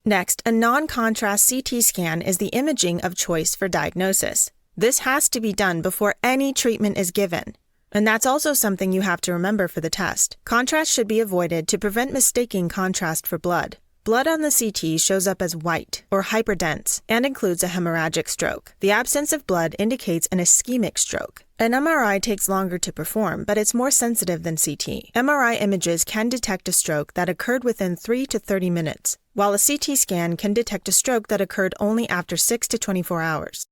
Next, a non-contrast CT scan is the imaging of choice for diagnosis. This has to be done before any treatment is given. And that's also something you have to remember for the test. Contrast should be avoided to prevent mistaking contrast for blood. Blood on the CT shows up as white or hyperdense and includes a hemorrhagic stroke. The absence of blood indicates an ischemic stroke. An MRI takes longer to perform, but it's more sensitive than CT. MRI images can detect a stroke that occurred within 3 to 30 minutes, while a CT scan can detect a stroke that occurred only after 6 to 24 hours.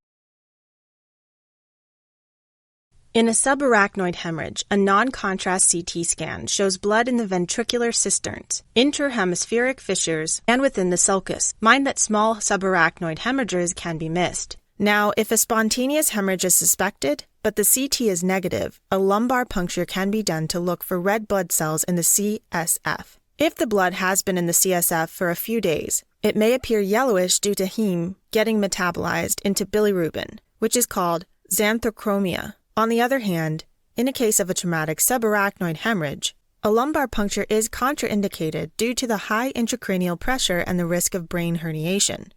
In a subarachnoid hemorrhage, a non-contrast CT scan shows blood in the ventricular cisterns, interhemispheric fissures, and within the sulcus. Mind that small subarachnoid hemorrhages can be missed. Now, if a spontaneous hemorrhage is suspected, but the CT is negative, a lumbar puncture can be done to look for red blood cells in the CSF. If the blood has been in the CSF for a few days, it may appear yellowish due to heme getting metabolized into bilirubin, which is called xanthochromia. On the other hand, in a case of a traumatic subarachnoid hemorrhage, a lumbar puncture is contraindicated due to the high intracranial pressure and the risk of brain herniation.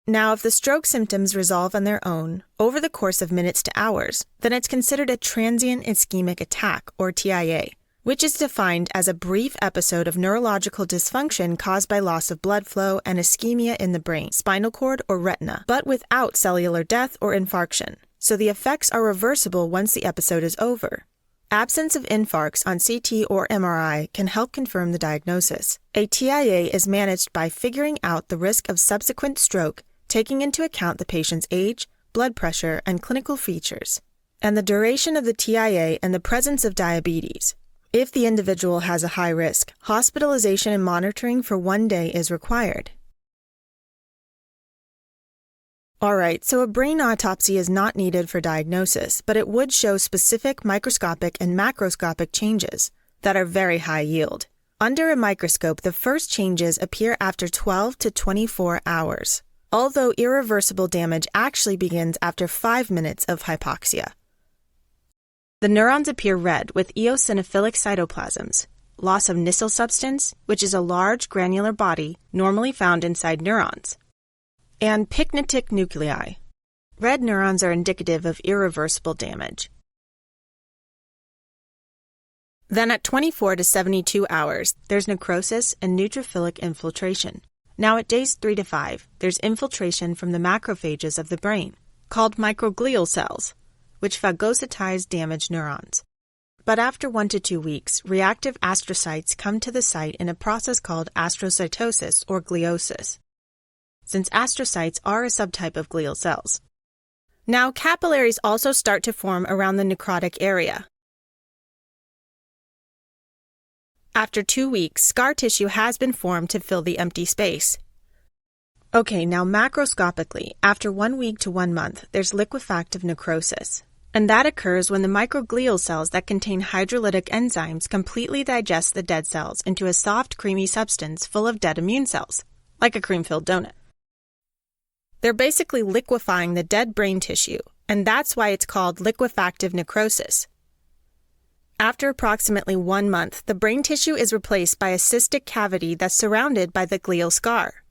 Now, if the stroke symptoms resolve on their own over the course of minutes to hours, then it's considered a transient ischemic attack, or TIA, which is defined as a brief episode of neurological dysfunction caused by loss of blood flow and ischemia in the brain, spinal cord, or retina, but without cellular death or infarction, so the effects are reversible once the episode is over. Absence of infarcts on CT or MRI can help confirm the diagnosis. A TIA is managed by figuring out the risk of subsequent stroke, taking into account the patient's age, blood pressure, and clinical features, and the duration of the TIA and the presence of diabetes. If the individual has a high risk, hospitalization and monitoring for 1 day is required. Alright, so a brain autopsy is not needed for diagnosis, but it would show specific microscopic and macroscopic changes that are very high yield. Under a microscope, the first changes appear after 12 to 24 hours, although irreversible damage actually begins after 5 minutes of hypoxia. The neurons appear red with eosinophilic cytoplasms, loss of Nissl substance, which is a large granular body normally found inside neurons, and pycnotic nuclei. Red neurons are indicative of irreversible damage. Then at 24 to 72 hours, there's necrosis and neutrophilic infiltration. Now at days 3 to 5, there's infiltration from the macrophages of the brain, called microglial cells, which phagocytize damaged neurons. But after 1 to 2 weeks, reactive astrocytes come to the site in a process called astrocytosis or gliosis, since astrocytes are a subtype of glial cells. Now, capillaries also start to form around the necrotic area. After 2 weeks, scar tissue has been formed to fill the empty space. Okay, now macroscopically, after 1 week to 1 month, there's liquefactive necrosis. And that occurs when the microglial cells that contain hydrolytic enzymes completely digest the dead cells into a soft, creamy substance full of dead immune cells, like a cream-filled donut. They're basically liquefying the dead brain tissue, and that's why it's called liquefactive necrosis. After approximately 1 month, the brain tissue is replaced by a cystic cavity that's surrounded by the glial scar.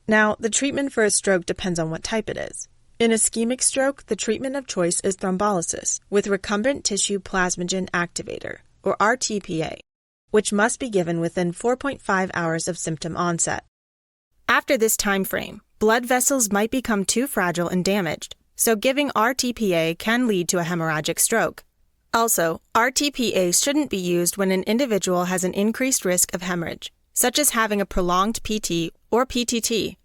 Now, the treatment for a stroke depends on what type it is. In ischemic stroke, the treatment of choice is thrombolysis with recumbent tissue plasminogen activator, or RTPA, which must be given within 4.5 hours of symptom onset. After this time frame, blood vessels might become too fragile and damaged, so giving RTPA can lead to a hemorrhagic stroke. Also, RTPA shouldn't be used when an individual has an increased risk of hemorrhage, such as having a prolonged PT or PTT,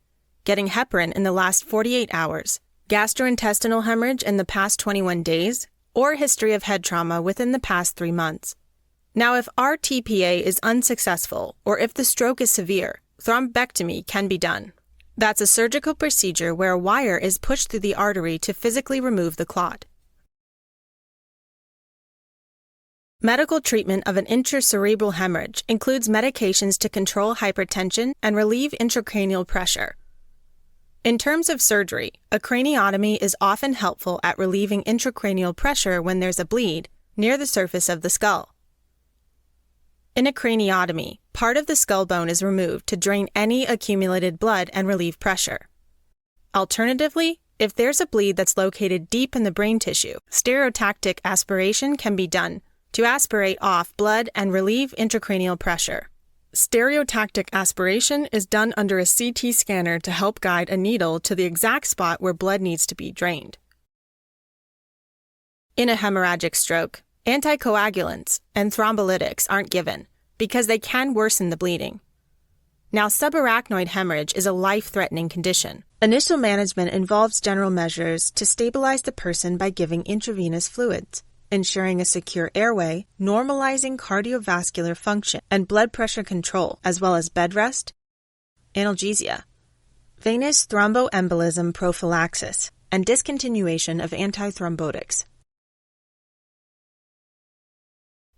getting heparin in the last 48 hours, gastrointestinal hemorrhage in the past 21 days, or history of head trauma within the past 3 months. Now, if RTPA is unsuccessful, or if the stroke is severe, thrombectomy can be done. That's a surgical procedure where a wire is pushed through the artery to physically remove the clot. Medical treatment of an intracerebral hemorrhage includes medications to control hypertension and relieve intracranial pressure. In terms of surgery, a craniotomy is often helpful at relieving intracranial pressure when there's a bleed near the surface of the skull. In a craniotomy, part of the skull bone is removed to drain any accumulated blood and relieve pressure. Alternatively, if there's a bleed that's located deep in the brain tissue, stereotactic aspiration can be done to aspirate off blood and relieve intracranial pressure. Stereotactic aspiration is done under a CT scanner to help guide a needle to the exact spot where blood needs to be drained. In a hemorrhagic stroke, anticoagulants and thrombolytics aren't given because they can worsen the bleeding. Now, subarachnoid hemorrhage is a life-threatening condition. Initial management involves general measures to stabilize the person by giving intravenous fluids, ensuring a secure airway, normalizing cardiovascular function and blood pressure control, as well as bed rest, analgesia, venous thromboembolism prophylaxis, and discontinuation of antithrombotics.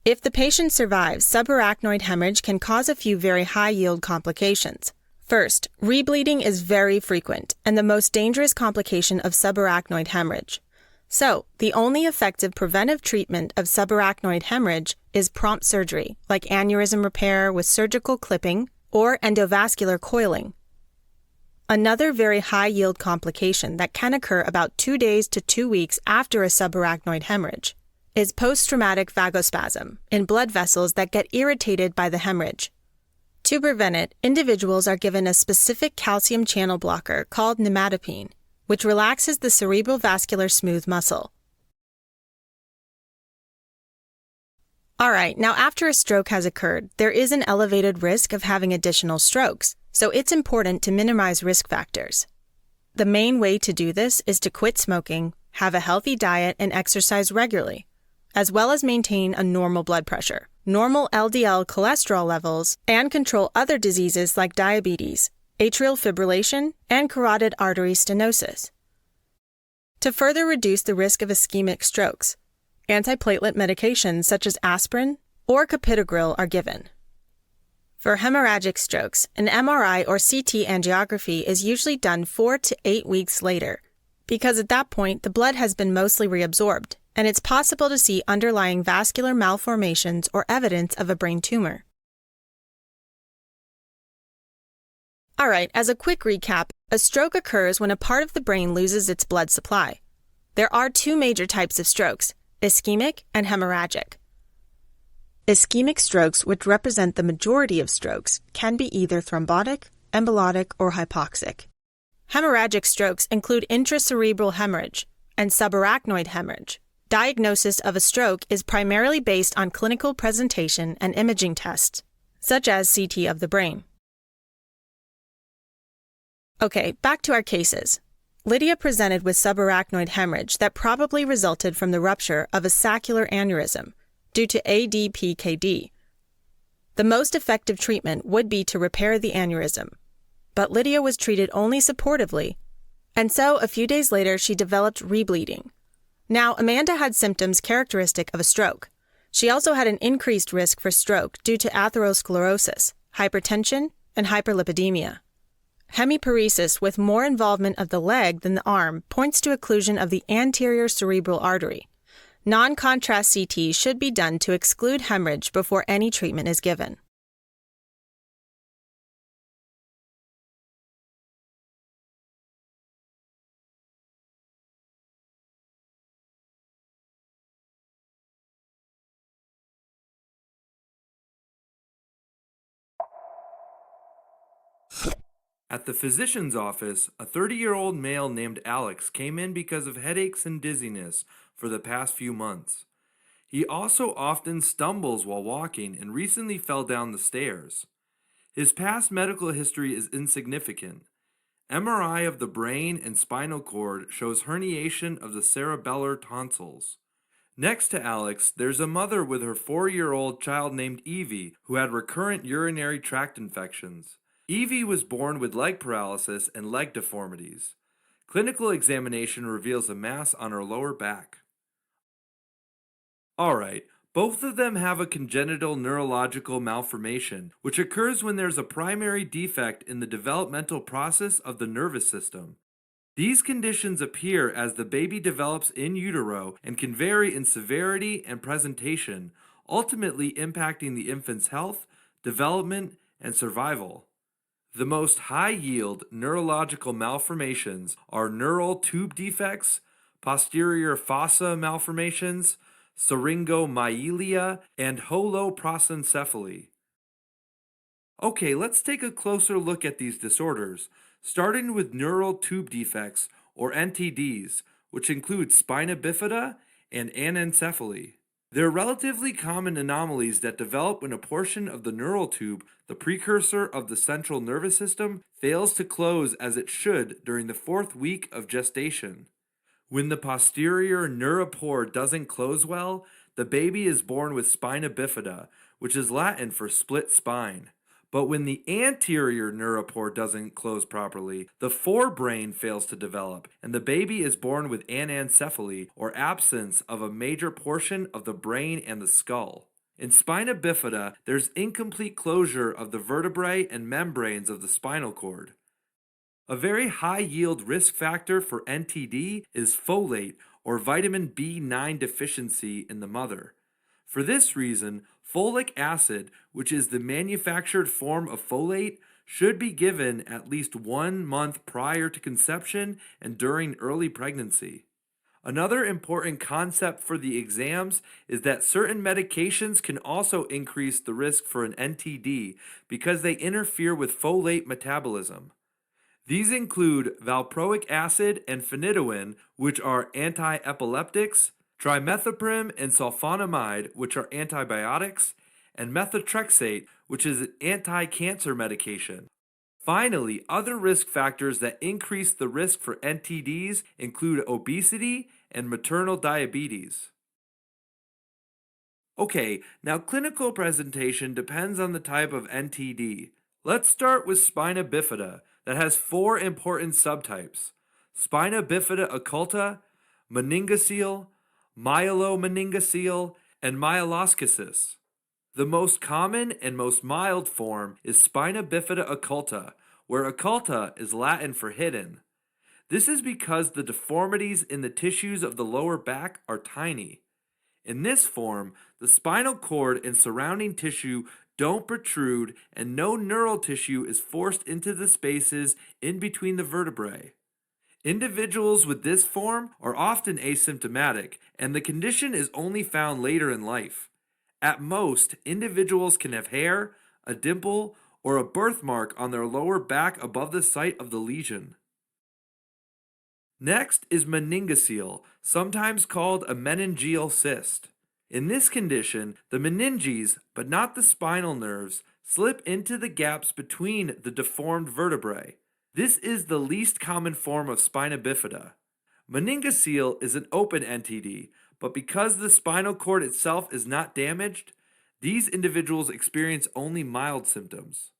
If the patient survives, subarachnoid hemorrhage can cause a few very high-yield complications. First, rebleeding is very frequent and the most dangerous complication of subarachnoid hemorrhage. So, the only effective preventive treatment of subarachnoid hemorrhage is prompt surgery, like aneurysm repair with surgical clipping or endovascular coiling. Another very high-yield complication that can occur about 2 days to 2 weeks after a subarachnoid hemorrhage is post-traumatic vagospasm in blood vessels that get irritated by the hemorrhage. To prevent it, individuals are given a specific calcium channel blocker called nimatopene, which relaxes the cerebral vascular smooth muscle. Alright, now after a stroke has occurred, there is an elevated risk of having additional strokes, so it's important to minimize risk factors. The main way to do this is to quit smoking, have a healthy diet, and exercise regularly, as well as maintain a normal blood pressure, normal LDL cholesterol levels, and control other diseases like diabetes, atrial fibrillation, and carotid artery stenosis. To further reduce the risk of ischemic strokes, antiplatelet medications such as aspirin or clopidogrel are given. For hemorrhagic strokes, an MRI or CT angiography is usually done 4 to 8 weeks later, because at that point the blood has been mostly reabsorbed, and it's possible to see underlying vascular malformations or evidence of a brain tumor. Alright, as a quick recap, a stroke occurs when a part of the brain loses its blood supply. There are 2 major types of strokes, ischemic and hemorrhagic. Ischemic strokes, which represent the majority of strokes, can be either thrombotic, embolotic, or hypoxic. Hemorrhagic strokes include intracerebral hemorrhage and subarachnoid hemorrhage. Diagnosis of a stroke is primarily based on clinical presentation and imaging tests, such as CT of the brain. Okay, back to our cases. Lydia presented with subarachnoid hemorrhage that probably resulted from the rupture of a saccular aneurysm due to ADPKD. The most effective treatment would be to repair the aneurysm, but Lydia was treated only supportively, and so a few days later she developed rebleeding. Now, Amanda had symptoms characteristic of a stroke. She also had an increased risk for stroke due to atherosclerosis, hypertension, and hyperlipidemia. Hemiparesis with more involvement of the leg than the arm points to occlusion of the anterior cerebral artery. Non-contrast CT should be done to exclude hemorrhage before any treatment is given. At the physician's office, a 30-year-old male named Alex came in because of headaches and dizziness for the past few months. He also often stumbles while walking and recently fell down the stairs. His past medical history is insignificant. MRI of the brain and spinal cord shows herniation of the cerebellar tonsils. Next to Alex, there's a mother with her 4-year-old child named Evie who had recurrent urinary tract infections. Evie was born with leg paralysis and leg deformities. Clinical examination reveals a mass on her lower back. Alright, both of them have a congenital neurological malformation, which occurs when there's a primary defect in the developmental process of the nervous system. These conditions appear as the baby develops in utero and can vary in severity and presentation, ultimately impacting the infant's health, development, and survival. The most high-yield neurological malformations are neural tube defects, posterior fossa malformations, syringomyelia, and holoprosencephaly. Okay, let's take a closer look at these disorders, starting with neural tube defects, or NTDs, which include spina bifida and anencephaly. They're relatively common anomalies that develop when a portion of the neural tube, the precursor of the central nervous system, fails to close as it should during the 4th week of gestation. When the posterior neuropore doesn't close well, the baby is born with spina bifida, which is Latin for split spine. But when the anterior neuropore doesn't close properly, the forebrain fails to develop, and the baby is born with anencephaly, or absence of a major portion of the brain and the skull. In spina bifida, there's incomplete closure of the vertebrae and membranes of the spinal cord. A very high yield risk factor for NTD is folate, or vitamin B9 deficiency in the mother. For this reason, folic acid, which is the manufactured form of folate, should be given at least 1 month prior to conception and during early pregnancy. Another important concept for the exams is that certain medications can also increase the risk for an NTD because they interfere with folate metabolism. These include valproic acid and phenytoin, which are anti-epileptics, trimethoprim and sulfonamide, which are antibiotics, and methotrexate, which is an anti-cancer medication. Finally, other risk factors that increase the risk for NTDs include obesity and maternal diabetes. Okay, now clinical presentation depends on the type of NTD. Let's start with spina bifida that has 4 important subtypes: spina bifida occulta, meningocele, myelomeningocele, and myeloschisis. The most common and most mild form is spina bifida occulta, where occulta is Latin for hidden. This is because the deformities in the tissues of the lower back are tiny. In this form, the spinal cord and surrounding tissue don't protrude and no neural tissue is forced into the spaces in between the vertebrae. Individuals with this form are often asymptomatic, and the condition is only found later in life. At most, individuals can have hair, a dimple, or a birthmark on their lower back above the site of the lesion. Next is meningocele, sometimes called a meningeal cyst. In this condition, the meninges, but not the spinal nerves, slip into the gaps between the deformed vertebrae. This is the least common form of spina bifida. Meningocele is an open NTD, but because the spinal cord itself is not damaged, these individuals experience only mild symptoms.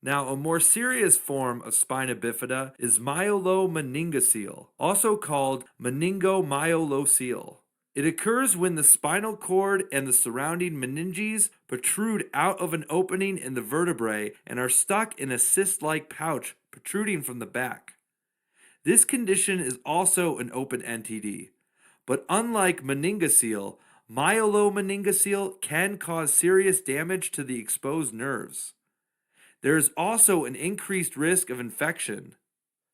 Now, a more serious form of spina bifida is myelomeningocele, also called meningomyelocele. It occurs when the spinal cord and the surrounding meninges protrude out of an opening in the vertebrae and are stuck in a cyst-like pouch protruding from the back. This condition is also an open NTD, but unlike meningocele, myelomeningocele can cause serious damage to the exposed nerves. There is also an increased risk of infection.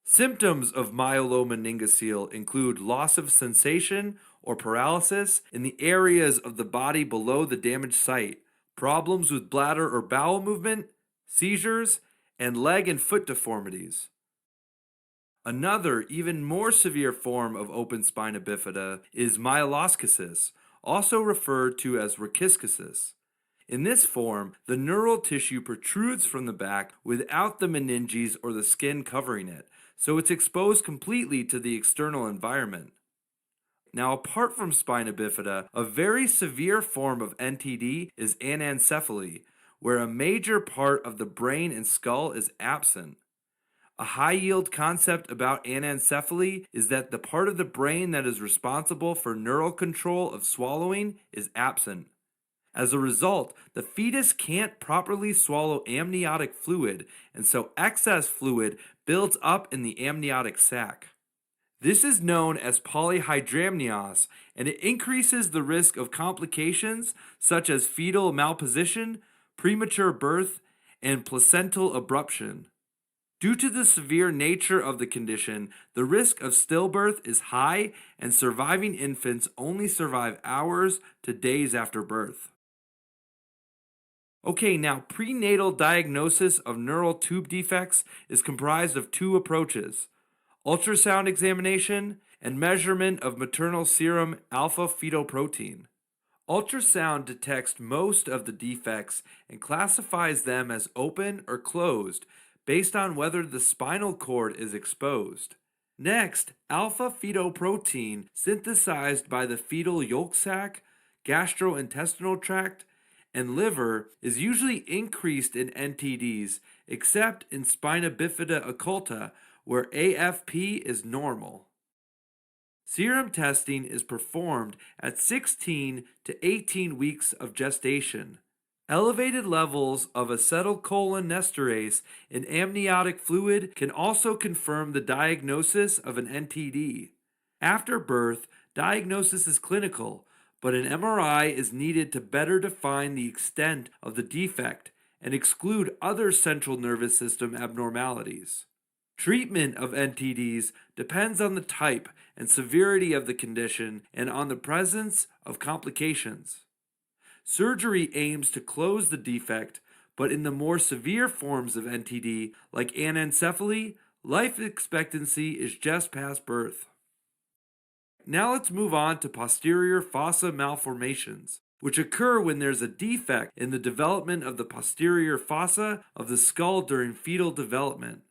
Symptoms of myelomeningocele include loss of sensation or paralysis in the areas of the body below the damaged site, problems with bladder or bowel movement, seizures, and leg and foot deformities. Another, even more severe form of open spina bifida is myeloschisis, also referred to as rachischosis. In this form, the neural tissue protrudes from the back without the meninges or the skin covering it, so it's exposed completely to the external environment. Now, apart from spina bifida, a very severe form of NTD is anencephaly, where a major part of the brain and skull is absent. A high-yield concept about anencephaly is that the part of the brain that is responsible for neural control of swallowing is absent. As a result, the fetus can't properly swallow amniotic fluid, and so excess fluid builds up in the amniotic sac. This is known as polyhydramnios, and it increases the risk of complications such as fetal malposition, premature birth, and placental abruption. Due to the severe nature of the condition, the risk of stillbirth is high, and surviving infants only survive hours to days after birth. Okay, now prenatal diagnosis of neural tube defects is comprised of two approaches: ultrasound examination and measurement of maternal serum alpha fetoprotein. Ultrasound detects most of the defects and classifies them as open or closed based on whether the spinal cord is exposed. Next, alpha fetoprotein, synthesized by the fetal yolk sac, gastrointestinal tract, and liver, is usually increased in NTDs, except in spina bifida occulta, where AFP is normal. Serum testing is performed at 16 to 18 weeks of gestation. Elevated levels of acetylcholinesterase in amniotic fluid can also confirm the diagnosis of an NTD. After birth, diagnosis is clinical, but an MRI is needed to better define the extent of the defect and exclude other central nervous system abnormalities. Treatment of NTDs depends on the type and severity of the condition and on the presence of complications. Surgery aims to close the defect, but in the more severe forms of NTD, like anencephaly, life expectancy is just past birth. Now let's move on to posterior fossa malformations, which occur when there's a defect in the development of the posterior fossa of the skull during fetal development.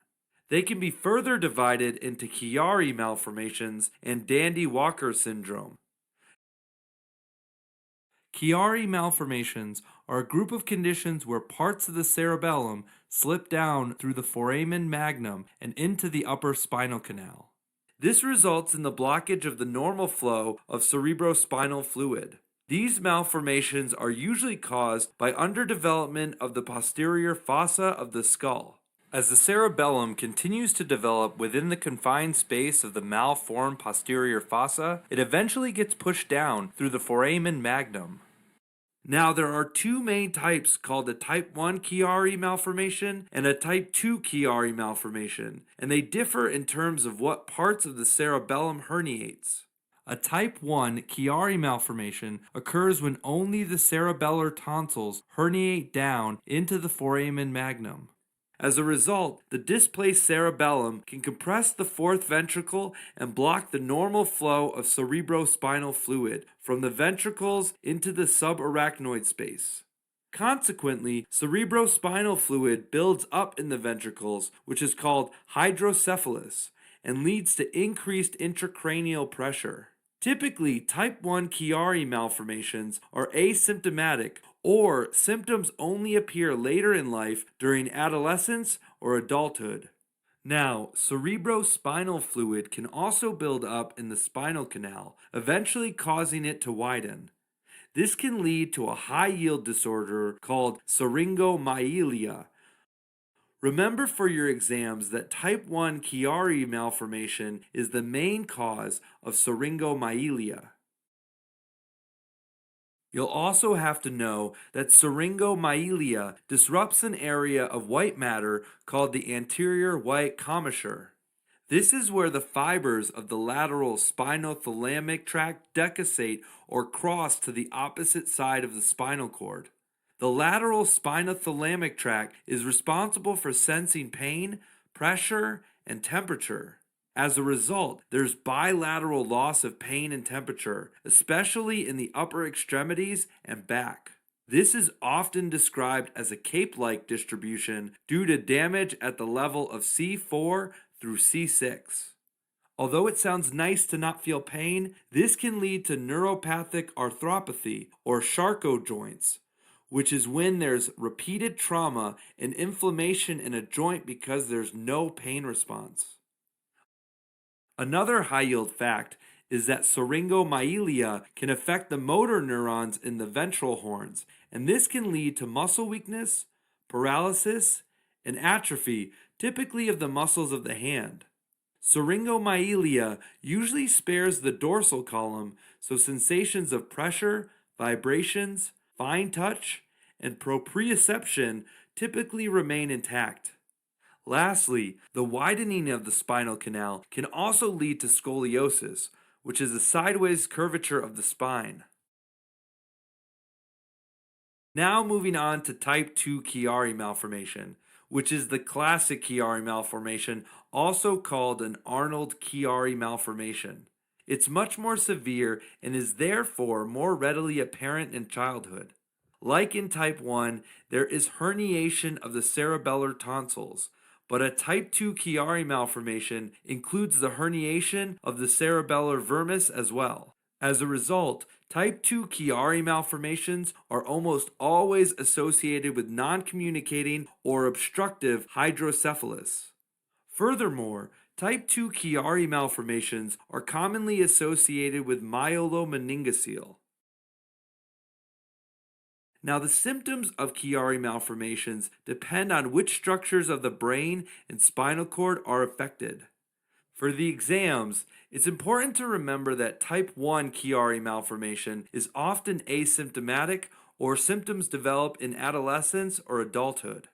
They can be further divided into Chiari malformations and Dandy-Walker syndrome. Chiari malformations are a group of conditions where parts of the cerebellum slip down through the foramen magnum and into the upper spinal canal. This results in the blockage of the normal flow of cerebrospinal fluid. These malformations are usually caused by underdevelopment of the posterior fossa of the skull. As the cerebellum continues to develop within the confined space of the malformed posterior fossa, it eventually gets pushed down through the foramen magnum. Now, there are two main types called a type 1 Chiari malformation and a type 2 Chiari malformation, and they differ in terms of what parts of the cerebellum herniates. A type 1 Chiari malformation occurs when only the cerebellar tonsils herniate down into the foramen magnum. As a result, the displaced cerebellum can compress the fourth ventricle and block the normal flow of cerebrospinal fluid from the ventricles into the subarachnoid space. Consequently, cerebrospinal fluid builds up in the ventricles, which is called hydrocephalus, and leads to increased intracranial pressure. Typically, type 1 Chiari malformations are asymptomatic, or symptoms only appear later in life during adolescence or adulthood. Now, cerebrospinal fluid can also build up in the spinal canal, eventually causing it to widen. This can lead to a high-yield disorder called syringomyelia. Remember for your exams that type 1 Chiari malformation is the main cause of syringomyelia. You'll also have to know that syringomyelia disrupts an area of white matter called the anterior white commissure. This is where the fibers of the lateral spinothalamic tract decussate or cross to the opposite side of the spinal cord. The lateral spinothalamic tract is responsible for sensing pain, pressure, and temperature. As a result, there's bilateral loss of pain and temperature, especially in the upper extremities and back. This is often described as a cape-like distribution due to damage at the level of C4 through C6. Although it sounds nice to not feel pain, this can lead to neuropathic arthropathy or Charcot joints, which is when there's repeated trauma and inflammation in a joint because there's no pain response. Another high-yield fact is that syringomyelia can affect the motor neurons in the ventral horns, and this can lead to muscle weakness, paralysis, and atrophy, typically of the muscles of the hand. Syringomyelia usually spares the dorsal column, so sensations of pressure, vibrations, fine touch, and proprioception typically remain intact. Lastly, the widening of the spinal canal can also lead to scoliosis, which is a sideways curvature of the spine. Now moving on to type 2 Chiari malformation, which is the classic Chiari malformation, also called an Arnold-Chiari malformation. It's much more severe and is therefore more readily apparent in childhood. Like in type 1, there is herniation of the cerebellar tonsils, but a type 2 Chiari malformation includes the herniation of the cerebellar vermis as well. As a result, type 2 Chiari malformations are almost always associated with non-communicating or obstructive hydrocephalus. Furthermore, type 2 Chiari malformations are commonly associated with myelomeningocele. Now, the symptoms of Chiari malformations depend on which structures of the brain and spinal cord are affected. For the exams, it's important to remember that type 1 Chiari malformation is often asymptomatic or symptoms develop in adolescence or adulthood.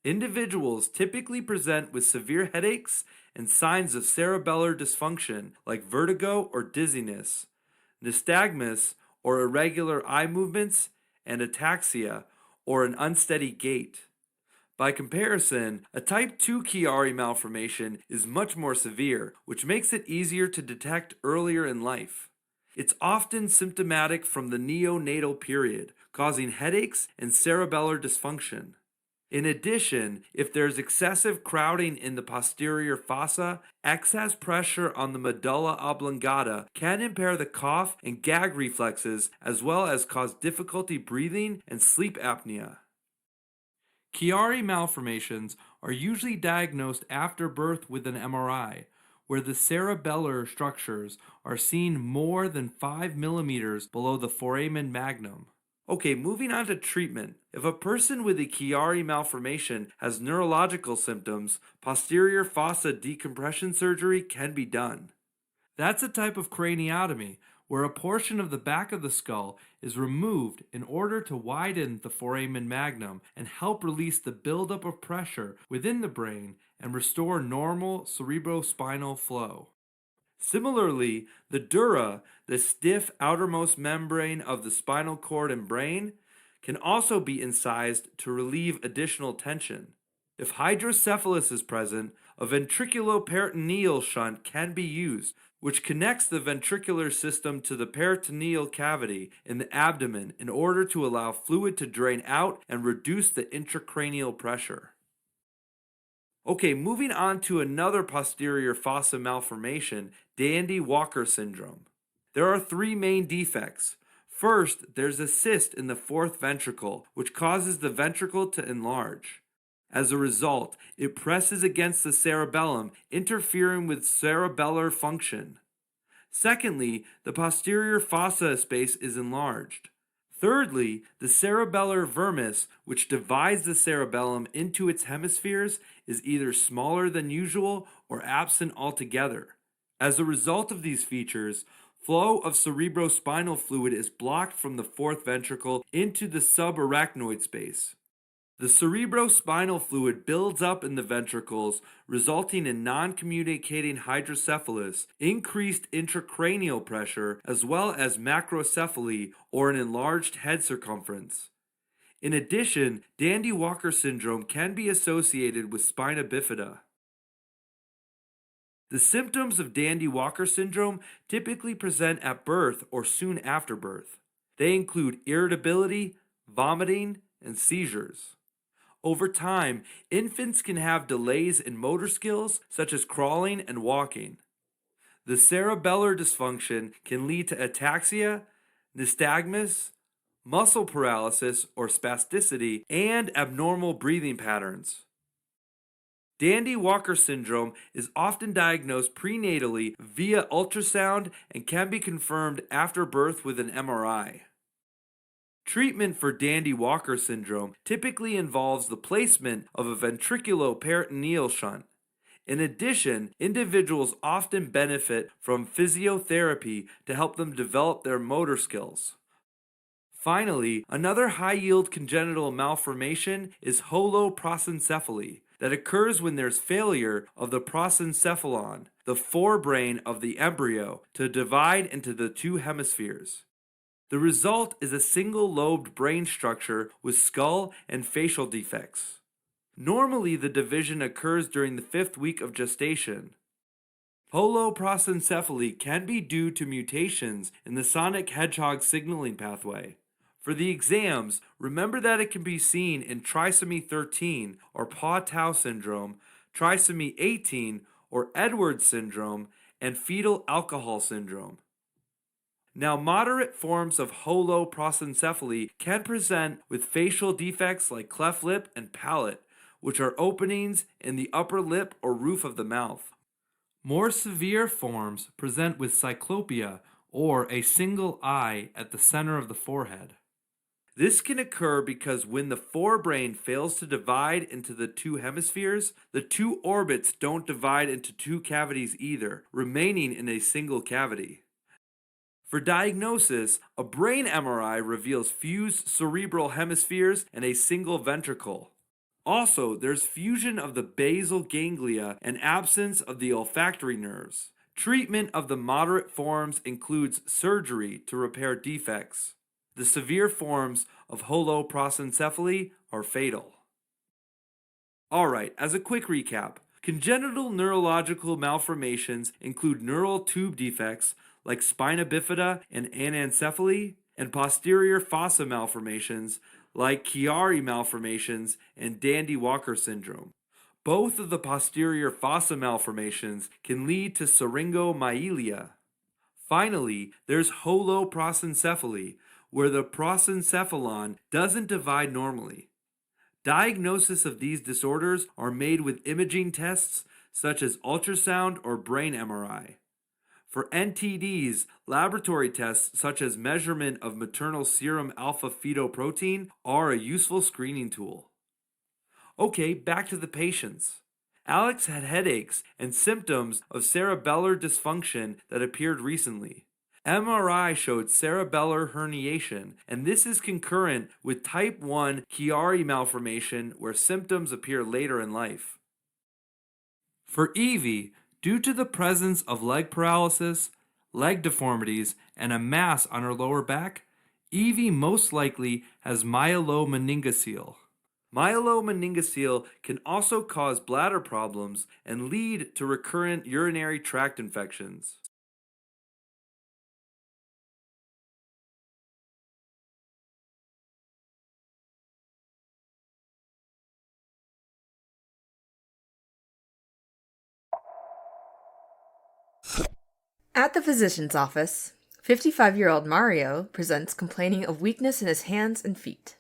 Individuals typically present with severe headaches and signs of cerebellar dysfunction like vertigo or dizziness, nystagmus or irregular eye movements, and ataxia or an unsteady gait. By comparison, a type 2 Chiari malformation is much more severe, which makes it easier to detect earlier in life. It's often symptomatic from the neonatal period, causing headaches and cerebellar dysfunction. In addition, if there's excessive crowding in the posterior fossa, excess pressure on the medulla oblongata can impair the cough and gag reflexes as well as cause difficulty breathing and sleep apnea. Chiari malformations are usually diagnosed after birth with an MRI, where the cerebellar structures are seen more than 5 millimeters below the foramen magnum. Okay, moving on to treatment. If a person with a Chiari malformation has neurological symptoms, posterior fossa decompression surgery can be done. That's a type of craniotomy where a portion of the back of the skull is removed in order to widen the foramen magnum and help release the buildup of pressure within the brain and restore normal cerebrospinal flow. Similarly, the dura, the stiff outermost membrane of the spinal cord and brain, can also be incised to relieve additional tension. If hydrocephalus is present, a ventriculoperitoneal shunt can be used, which connects the ventricular system to the peritoneal cavity in the abdomen in order to allow fluid to drain out and reduce the intracranial pressure. Okay, moving on to another posterior fossa malformation, Dandy-Walker syndrome. There are three main defects. First, there's a cyst in the fourth ventricle, which causes the ventricle to enlarge. As a result, it presses against the cerebellum, interfering with cerebellar function. Secondly, the posterior fossa space is enlarged. Thirdly, the cerebellar vermis, which divides the cerebellum into its hemispheres, is either smaller than usual or absent altogether. As a result of these features, flow of cerebrospinal fluid is blocked from the fourth ventricle into the subarachnoid space. The cerebrospinal fluid builds up in the ventricles, resulting in non-communicating hydrocephalus, increased intracranial pressure, as well as macrocephaly or an enlarged head circumference. In addition, Dandy-Walker syndrome can be associated with spina bifida. The symptoms of Dandy-Walker syndrome typically present at birth or soon after birth. They include irritability, vomiting, and seizures. Over time, infants can have delays in motor skills such as crawling and walking. The cerebellar dysfunction can lead to ataxia, nystagmus, muscle paralysis or spasticity, and abnormal breathing patterns. Dandy-Walker syndrome is often diagnosed prenatally via ultrasound and can be confirmed after birth with an MRI. Treatment for Dandy-Walker syndrome typically involves the placement of a ventriculoperitoneal shunt. In addition, individuals often benefit from physiotherapy to help them develop their motor skills. Finally, another high-yield congenital malformation is holoprosencephaly that occurs when there's failure of the prosencephalon, the forebrain of the embryo, to divide into the two hemispheres. The result is a single-lobed brain structure with skull and facial defects. Normally, the division occurs during the 5th week of gestation. Holoprosencephaly can be due to mutations in the sonic hedgehog signaling pathway. For the exams, remember that it can be seen in trisomy 13 or Paw-Tau syndrome, trisomy 18 or Edwards syndrome, and fetal alcohol syndrome. Now, moderate forms of holoprosencephaly can present with facial defects like cleft lip and palate, which are openings in the upper lip or roof of the mouth. More severe forms present with cyclopia or a single eye at the center of the forehead. This can occur because when the forebrain fails to divide into the two hemispheres, the two orbits don't divide into two cavities either, remaining in a single cavity. For diagnosis, a brain MRI reveals fused cerebral hemispheres and a single ventricle. Also, there's fusion of the basal ganglia and absence of the olfactory nerves. Treatment of the moderate forms includes surgery to repair defects. The severe forms of holoprosencephaly are fatal. Alright, as a quick recap, congenital neurological malformations include neural tube defects like spina bifida and anencephaly, and posterior fossa malformations like Chiari malformations and Dandy-Walker syndrome. Both of the posterior fossa malformations can lead to syringomyelia. Finally, there's holoprosencephaly, where the prosencephalon doesn't divide normally. Diagnosis of these disorders are made with imaging tests such as ultrasound or brain MRI. For NTDs, laboratory tests such as measurement of maternal serum alpha-fetoprotein are a useful screening tool. Okay, back to the patients. Alex had headaches and symptoms of cerebellar dysfunction that appeared recently. MRI showed cerebellar herniation, and this is concurrent with type 1 Chiari malformation where symptoms appear later in life. For Evie, due to the presence of leg paralysis, leg deformities, and a mass on her lower back, Evie most likely has myelomeningocele. Myelomeningocele can also cause bladder problems and lead to recurrent urinary tract infections. At the physician's office, 55-year-old Mario presents complaining of weakness in his hands and feet.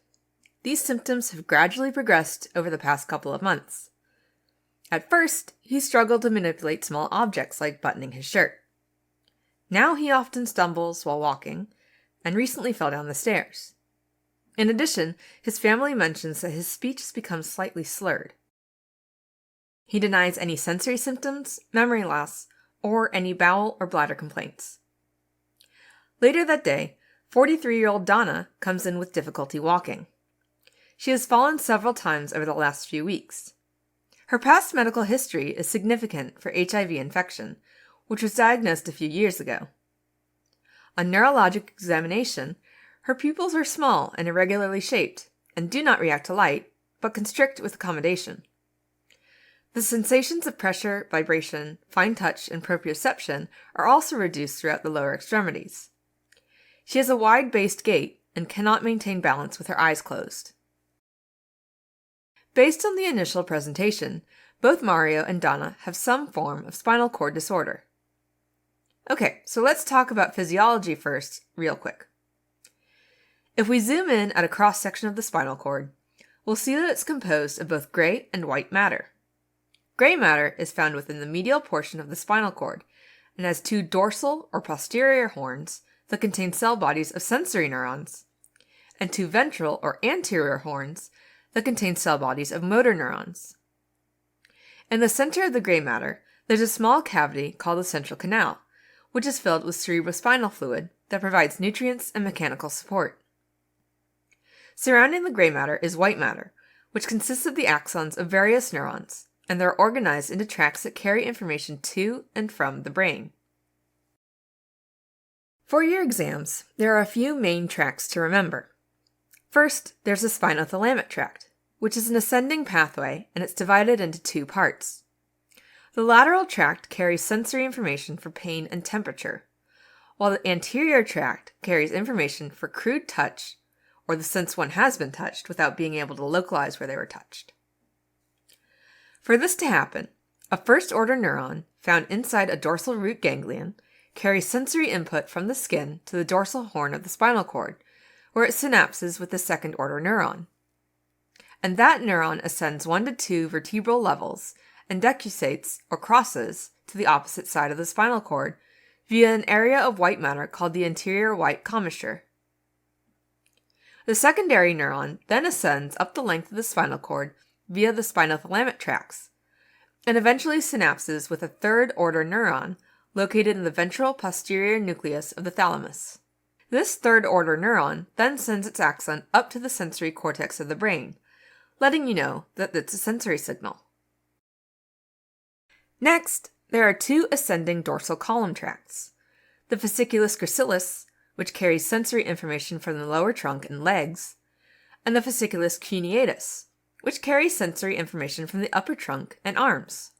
These symptoms have gradually progressed over the past couple of months. At first, he struggled to manipulate small objects like buttoning his shirt. Now he often stumbles while walking, and recently fell down the stairs. In addition, his family mentions that his speech has become slightly slurred. He denies any sensory symptoms, memory loss, or any bowel or bladder complaints. Later that day, 43-year-old Donna comes in with difficulty walking. She has fallen several times over the last few weeks. Her past medical history is significant for HIV infection, which was diagnosed a few years ago. On neurologic examination, her pupils are small and irregularly shaped and do not react to light, but constrict with accommodation. The sensations of pressure, vibration, fine touch, and proprioception are also reduced throughout the lower extremities. She has a wide-based gait and cannot maintain balance with her eyes closed. Based on the initial presentation, both Mario and Donna have some form of spinal cord disorder. Okay, so let's talk about physiology first, real quick. If we zoom in at a cross-section of the spinal cord, we'll see that it's composed of both gray and white matter. Gray matter is found within the medial portion of the spinal cord and has two dorsal or posterior horns that contain cell bodies of sensory neurons, and two ventral or anterior horns that contain cell bodies of motor neurons. In the center of the gray matter, there's a small cavity called the central canal, which is filled with cerebrospinal fluid that provides nutrients and mechanical support. Surrounding the gray matter is white matter, which consists of the axons of various neurons, and they're organized into tracts that carry information to and from the brain. For your exams, there are a few main tracts to remember. First, there's the spinothalamic tract, which is an ascending pathway, and it's divided into two parts. The lateral tract carries sensory information for pain and temperature, while the anterior tract carries information for crude touch, or the sense one has been touched without being able to localize where they were touched. For this to happen, a first-order neuron found inside a dorsal root ganglion carries sensory input from the skin to the dorsal horn of the spinal cord, where it synapses with the second-order neuron. And that neuron ascends 1 to 2 vertebral levels and decussates, or crosses, to the opposite side of the spinal cord via an area of white matter called the anterior white commissure. The secondary neuron then ascends up the length of the spinal cord via the spinothalamic tracts, and eventually synapses with a third-order neuron located in the ventral posterior nucleus of the thalamus. This third-order neuron then sends its axon up to the sensory cortex of the brain, letting you know that it's a sensory signal. Next, there are two ascending dorsal column tracts. The fasciculus gracilis, which carries sensory information from the lower trunk and legs, and the fasciculus cuneatus, which carries sensory information from the upper trunk and arms.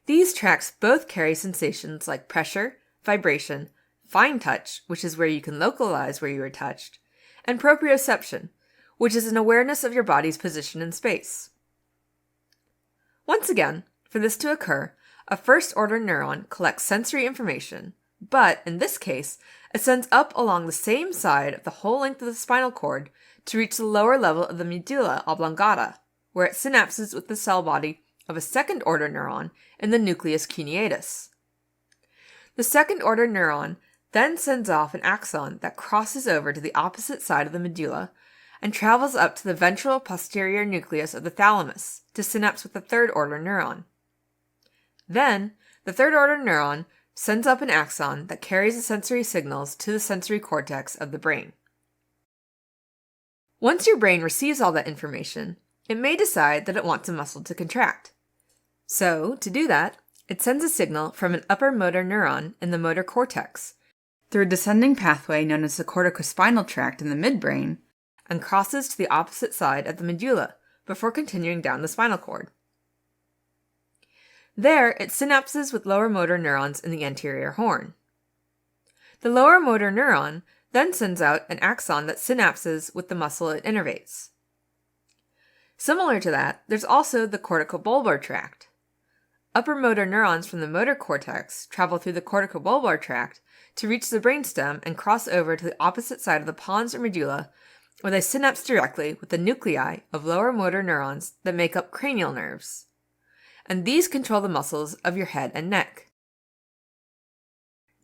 These tracts both carry sensations like pressure, vibration, fine touch, which is where you can localize where you are touched, and proprioception, which is an awareness of your body's position in space. Once again, for this to occur, a first-order neuron collects sensory information, but, in this case, ascends up along the same side of the whole length of the spinal cord to reach the lower level of the medulla oblongata, where it synapses with the cell body of a second-order neuron in the nucleus cuneatus. The second-order neuron then sends off an axon that crosses over to the opposite side of the medulla and travels up to the ventral posterior nucleus of the thalamus to synapse with the third-order neuron. Then, the third-order neuron sends up an axon that carries the sensory signals to the sensory cortex of the brain. Once your brain receives all that information, it may decide that it wants a muscle to contract. So, to do that, it sends a signal from an upper motor neuron in the motor cortex through a descending pathway known as the corticospinal tract in the midbrain and crosses to the opposite side of the medulla before continuing down the spinal cord. There, it synapses with lower motor neurons in the anterior horn. The lower motor neuron then sends out an axon that synapses with the muscle it innervates. Similar to that, there's also the corticobulbar tract. Upper motor neurons from the motor cortex travel through the corticobulbar tract to reach the brainstem and cross over to the opposite side of the pons or medulla, where they synapse directly with the nuclei of lower motor neurons that make up cranial nerves. And these control the muscles of your head and neck.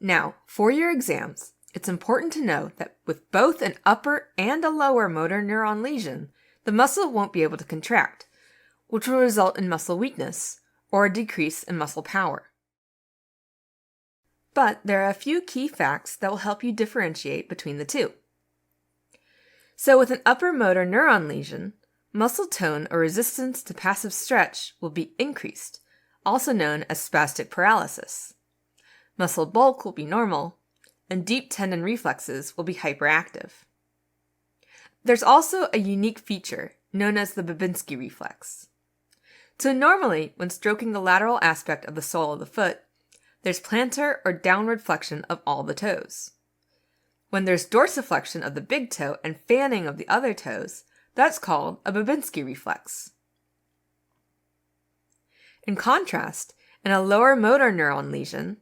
Now, for your exams, it's important to know that with both an upper and a lower motor neuron lesion, the muscle won't be able to contract, which will result in muscle weakness or a decrease in muscle power. But there are a few key facts that will help you differentiate between the two. So with an upper motor neuron lesion, muscle tone or resistance to passive stretch will be increased, also known as spastic paralysis. Muscle bulk will be normal, and deep tendon reflexes will be hyperactive. There's also a unique feature known as the Babinski reflex. So normally, when stroking the lateral aspect of the sole of the foot, there's plantar or downward flexion of all the toes. When there's dorsiflexion of the big toe and fanning of the other toes, that's called a Babinski reflex. In contrast, in a lower motor neuron lesion,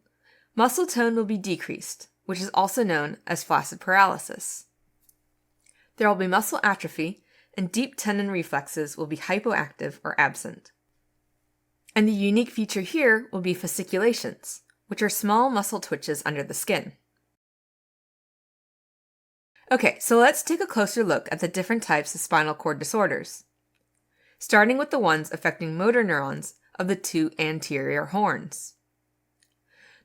muscle tone will be decreased, which is also known as flaccid paralysis. There will be muscle atrophy, and deep tendon reflexes will be hypoactive or absent. And the unique feature here will be fasciculations, which are small muscle twitches under the skin. Okay, so let's take a closer look at the different types of spinal cord disorders. Starting with the ones affecting motor neurons of the two anterior horns.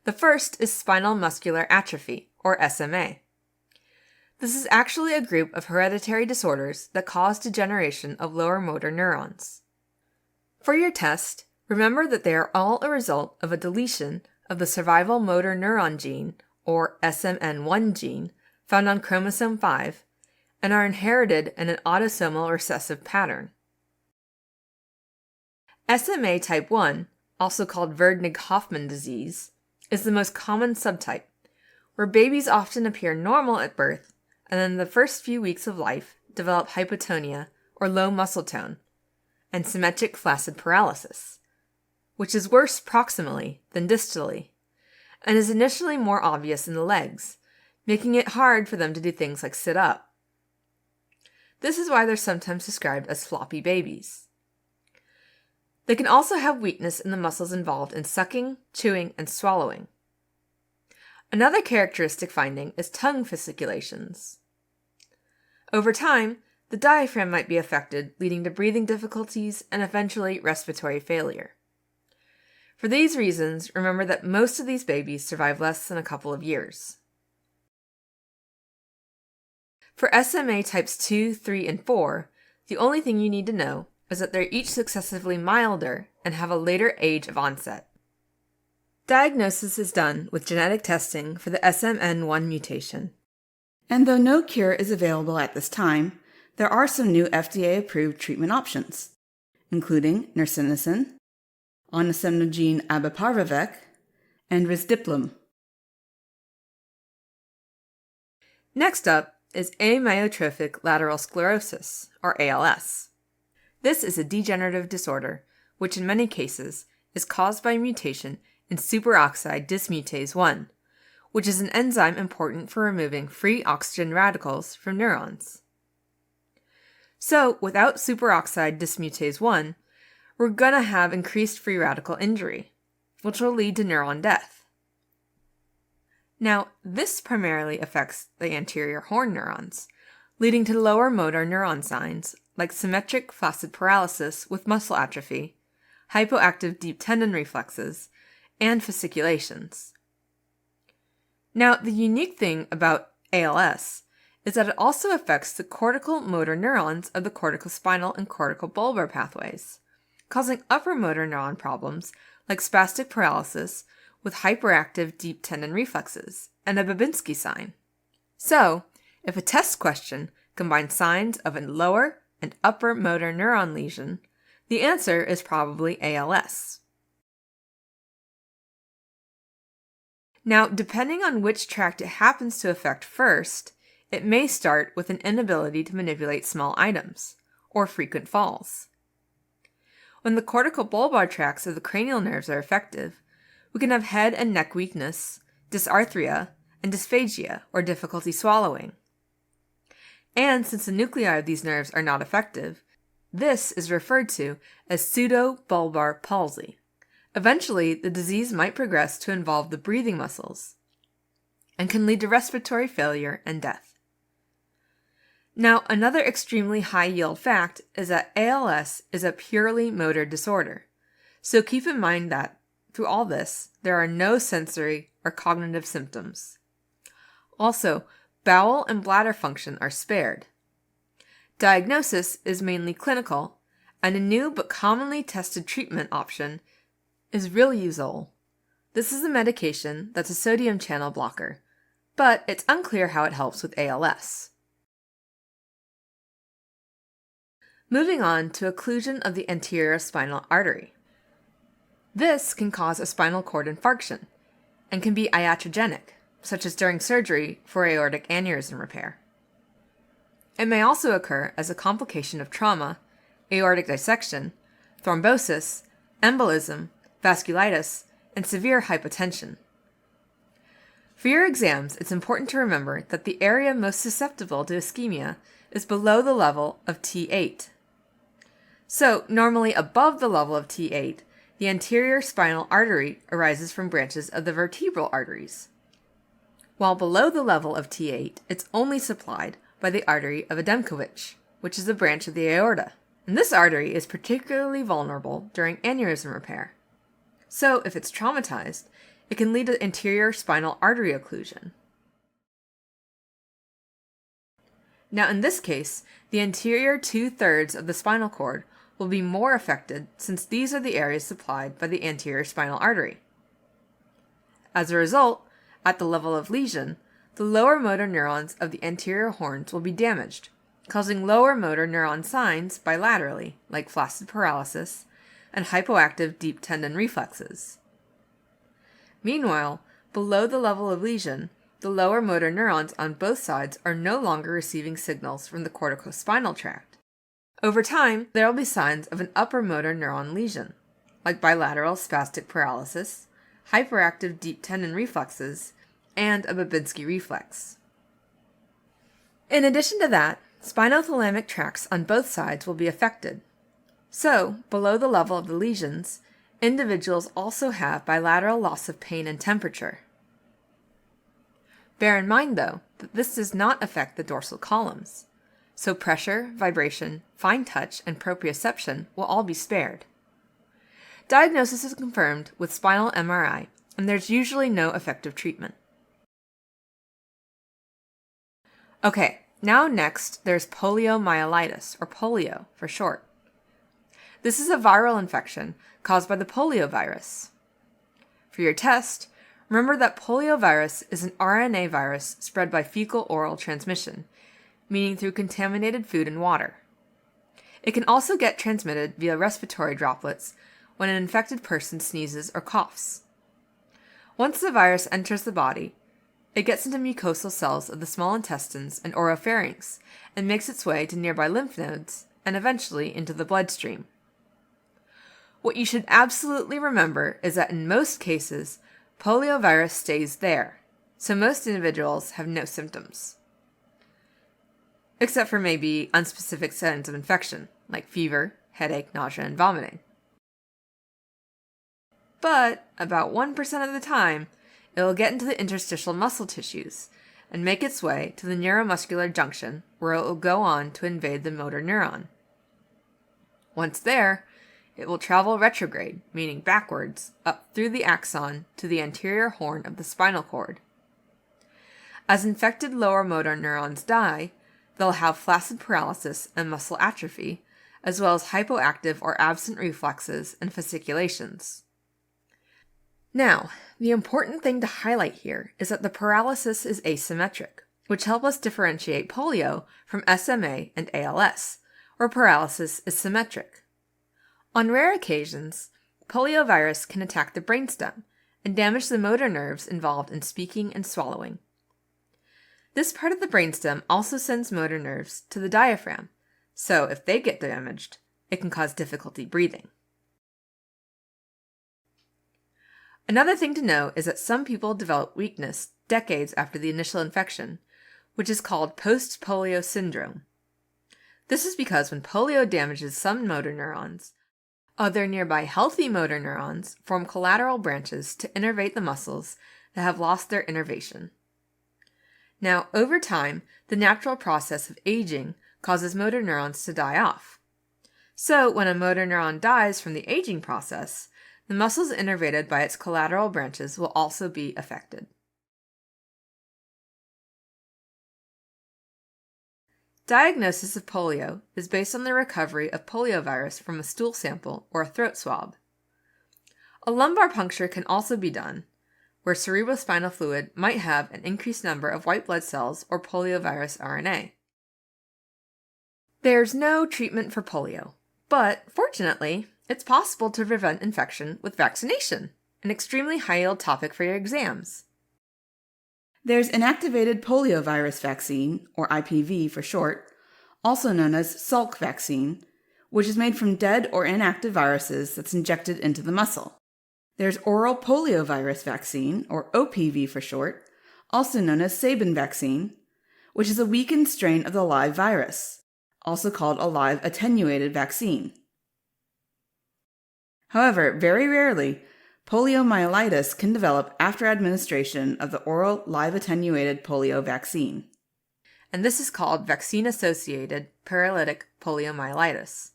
The first is spinal muscular atrophy, or SMA. This is actually a group of hereditary disorders that cause degeneration of lower motor neurons. For your test, remember that they are all a result of a deletion of the survival motor neuron gene, or SMN1 gene, found on chromosome 5, and are inherited in an autosomal recessive pattern. SMA type 1, also called Verdnig-Hoffmann disease, is the most common subtype, where babies often appear normal at birth and in the first few weeks of life develop hypotonia or low muscle tone and symmetric flaccid paralysis, which is worse proximally than distally, and is initially more obvious in the legs, making it hard for them to do things like sit up. This is why they're sometimes described as floppy babies. They can also have weakness in the muscles involved in sucking, chewing, and swallowing. Another characteristic finding is tongue fasciculations. Over time, the diaphragm might be affected, leading to breathing difficulties and eventually respiratory failure. For these reasons, remember that most of these babies survive less than a couple of years. For SMA types 2, 3, and 4, the only thing you need to know is that they're each successively milder and have a later age of onset. Diagnosis is done with genetic testing for the SMN1 mutation. And though no cure is available at this time, there are some new FDA-approved treatment options, including nersinicin, onasemnogene abiparvovec, and risdiplam. Next up is amyotrophic lateral sclerosis, or ALS. This is a degenerative disorder, which in many cases is caused by a mutation in superoxide dismutase 1, which is an enzyme important for removing free oxygen radicals from neurons. So, without superoxide dismutase 1, we're going to have increased free radical injury, which will lead to neuron death. Now, this primarily affects the anterior horn neurons, leading to lower motor neuron signs like symmetric flaccid paralysis with muscle atrophy, hypoactive deep tendon reflexes, and fasciculations. Now, the unique thing about ALS is that it also affects the cortical motor neurons of the corticospinal and corticobulbar pathways, causing upper motor neuron problems like spastic paralysis with hyperactive deep tendon reflexes and a Babinski sign. So, if a test question combines signs of a lower and upper motor neuron lesion, the answer is probably ALS. Now, depending on which tract it happens to affect first, it may start with an inability to manipulate small items, or frequent falls. When the corticobulbar tracts of the cranial nerves are affected, we can have head and neck weakness, dysarthria, and dysphagia, or difficulty swallowing. And since the nuclei of these nerves are not effective, this is referred to as pseudobulbar palsy. Eventually, the disease might progress to involve the breathing muscles and can lead to respiratory failure and death. Now, another extremely high-yield fact is that ALS is a purely motor disorder, so keep in mind that, through all this, there are no sensory or cognitive symptoms. Also, bowel and bladder function are spared. Diagnosis is mainly clinical, and a new but commonly tested treatment option is riluzole. This is a medication that's a sodium channel blocker, but it's unclear how it helps with ALS. Moving on to occlusion of the anterior spinal artery. This can cause a spinal cord infarction and can be iatrogenic, such as during surgery for aortic aneurysm repair. It may also occur as a complication of trauma, aortic dissection, thrombosis, embolism, vasculitis, and severe hypotension. For your exams, it's important to remember that the area most susceptible to ischemia is below the level of T8. So, normally above the level of T8, the anterior spinal artery arises from branches of the vertebral arteries, while below the level of T8, it's only supplied by the artery of Adamkowicz, which is a branch of the aorta. And this artery is particularly vulnerable during aneurysm repair. So, if it's traumatized, it can lead to anterior spinal artery occlusion. Now, in this case, the anterior 2/3 of the spinal cord will be more affected since these are the areas supplied by the anterior spinal artery. As a result, at the level of lesion, the lower motor neurons of the anterior horns will be damaged, causing lower motor neuron signs bilaterally, like flaccid paralysis, and hypoactive deep tendon reflexes. Meanwhile, below the level of lesion, the lower motor neurons on both sides are no longer receiving signals from the corticospinal tract. Over time, there will be signs of an upper motor neuron lesion, like bilateral spastic paralysis, hyperactive deep tendon reflexes, and a Babinski reflex. In addition to that, spinothalamic tracts on both sides will be affected. So, below the level of the lesions, individuals also have bilateral loss of pain and temperature. Bear in mind, though, that this does not affect the dorsal columns, so pressure, vibration, fine touch, and proprioception will all be spared. Diagnosis is confirmed with spinal MRI, and there's usually no effective treatment. Okay, now next there's poliomyelitis, or polio for short. This is a viral infection caused by the poliovirus. For your test, remember that poliovirus is an RNA virus spread by fecal-oral transmission, meaning through contaminated food and water. It can also get transmitted via respiratory droplets when an infected person sneezes or coughs. Once the virus enters the body, it gets into mucosal cells of the small intestines and oropharynx and makes its way to nearby lymph nodes and eventually into the bloodstream. What you should absolutely remember is that in most cases, poliovirus stays there, so most individuals have no symptoms. Except for maybe unspecific signs of infection, like fever, headache, nausea, and vomiting. But about 1% of the time, it will get into the interstitial muscle tissues and make its way to the neuromuscular junction where it will go on to invade the motor neuron. Once there, it will travel retrograde, meaning backwards, up through the axon to the anterior horn of the spinal cord. As infected lower motor neurons die, they'll have flaccid paralysis and muscle atrophy, as well as hypoactive or absent reflexes and fasciculations. Now, the important thing to highlight here is that the paralysis is asymmetric, which helps us differentiate polio from SMA and ALS, where paralysis is symmetric. On rare occasions, poliovirus can attack the brainstem and damage the motor nerves involved in speaking and swallowing. This part of the brainstem also sends motor nerves to the diaphragm, so if they get damaged, it can cause difficulty breathing. Another thing to know is that some people develop weakness decades after the initial infection, which is called post-polio syndrome. This is because when polio damages some motor neurons, other nearby healthy motor neurons form collateral branches to innervate the muscles that have lost their innervation. Now, over time, the natural process of aging causes motor neurons to die off. So, when a motor neuron dies from the aging process, the muscles innervated by its collateral branches will also be affected. Diagnosis of polio is based on the recovery of poliovirus from a stool sample or a throat swab. A lumbar puncture can also be done, where cerebrospinal fluid might have an increased number of white blood cells or poliovirus RNA. There's no treatment for polio, but fortunately, it's possible to prevent infection with vaccination, an extremely high-yield topic for your exams. There's inactivated poliovirus vaccine, or IPV for short, also known as Salk vaccine, which is made from dead or inactive viruses that's injected into the muscle. There's oral poliovirus vaccine, or OPV for short, also known as Sabin vaccine, which is a weakened strain of the live virus, also called a live attenuated vaccine. However, very rarely, poliomyelitis can develop after administration of the oral live attenuated polio vaccine. And this is called vaccine-associated paralytic poliomyelitis.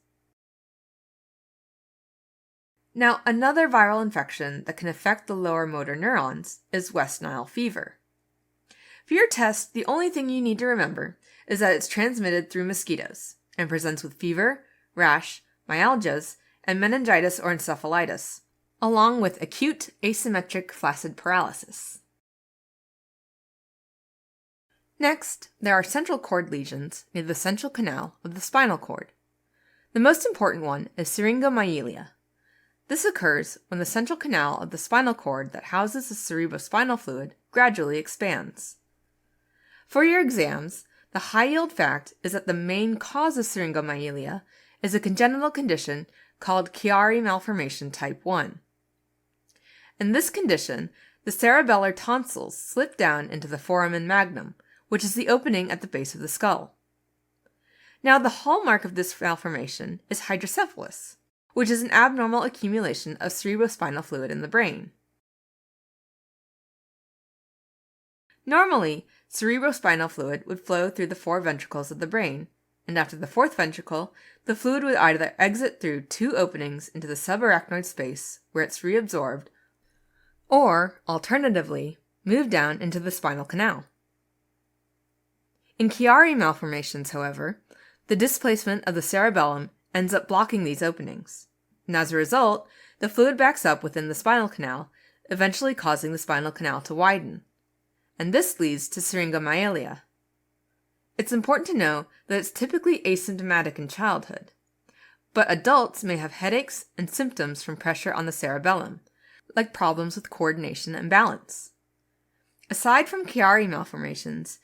Now, another viral infection that can affect the lower motor neurons is West Nile fever. For your test, the only thing you need to remember is that it's transmitted through mosquitoes and presents with fever, rash, myalgias, and meningitis or encephalitis, along with acute asymmetric flaccid paralysis. Next, there are central cord lesions near the central canal of the spinal cord. The most important one is syringomyelia. This occurs when the central canal of the spinal cord that houses the cerebrospinal fluid gradually expands. For your exams, the high-yield fact is that the main cause of syringomyelia is a congenital condition called Chiari malformation type 1. In this condition, the cerebellar tonsils slip down into the foramen magnum, which is the opening at the base of the skull. Now, the hallmark of this malformation is hydrocephalus, which is an abnormal accumulation of cerebrospinal fluid in the brain. Normally, cerebrospinal fluid would flow through the 4 ventricles of the brain, and after the 4th ventricle, the fluid would either exit through 2 openings into the subarachnoid space where it's reabsorbed, or, alternatively, move down into the spinal canal. In Chiari malformations, however, the displacement of the cerebellum ends up blocking these openings, and as a result, the fluid backs up within the spinal canal, eventually causing the spinal canal to widen. And this leads to syringomyelia. It's important to know that it's typically asymptomatic in childhood, but adults may have headaches and symptoms from pressure on the cerebellum, like problems with coordination and balance. Aside from Chiari malformations,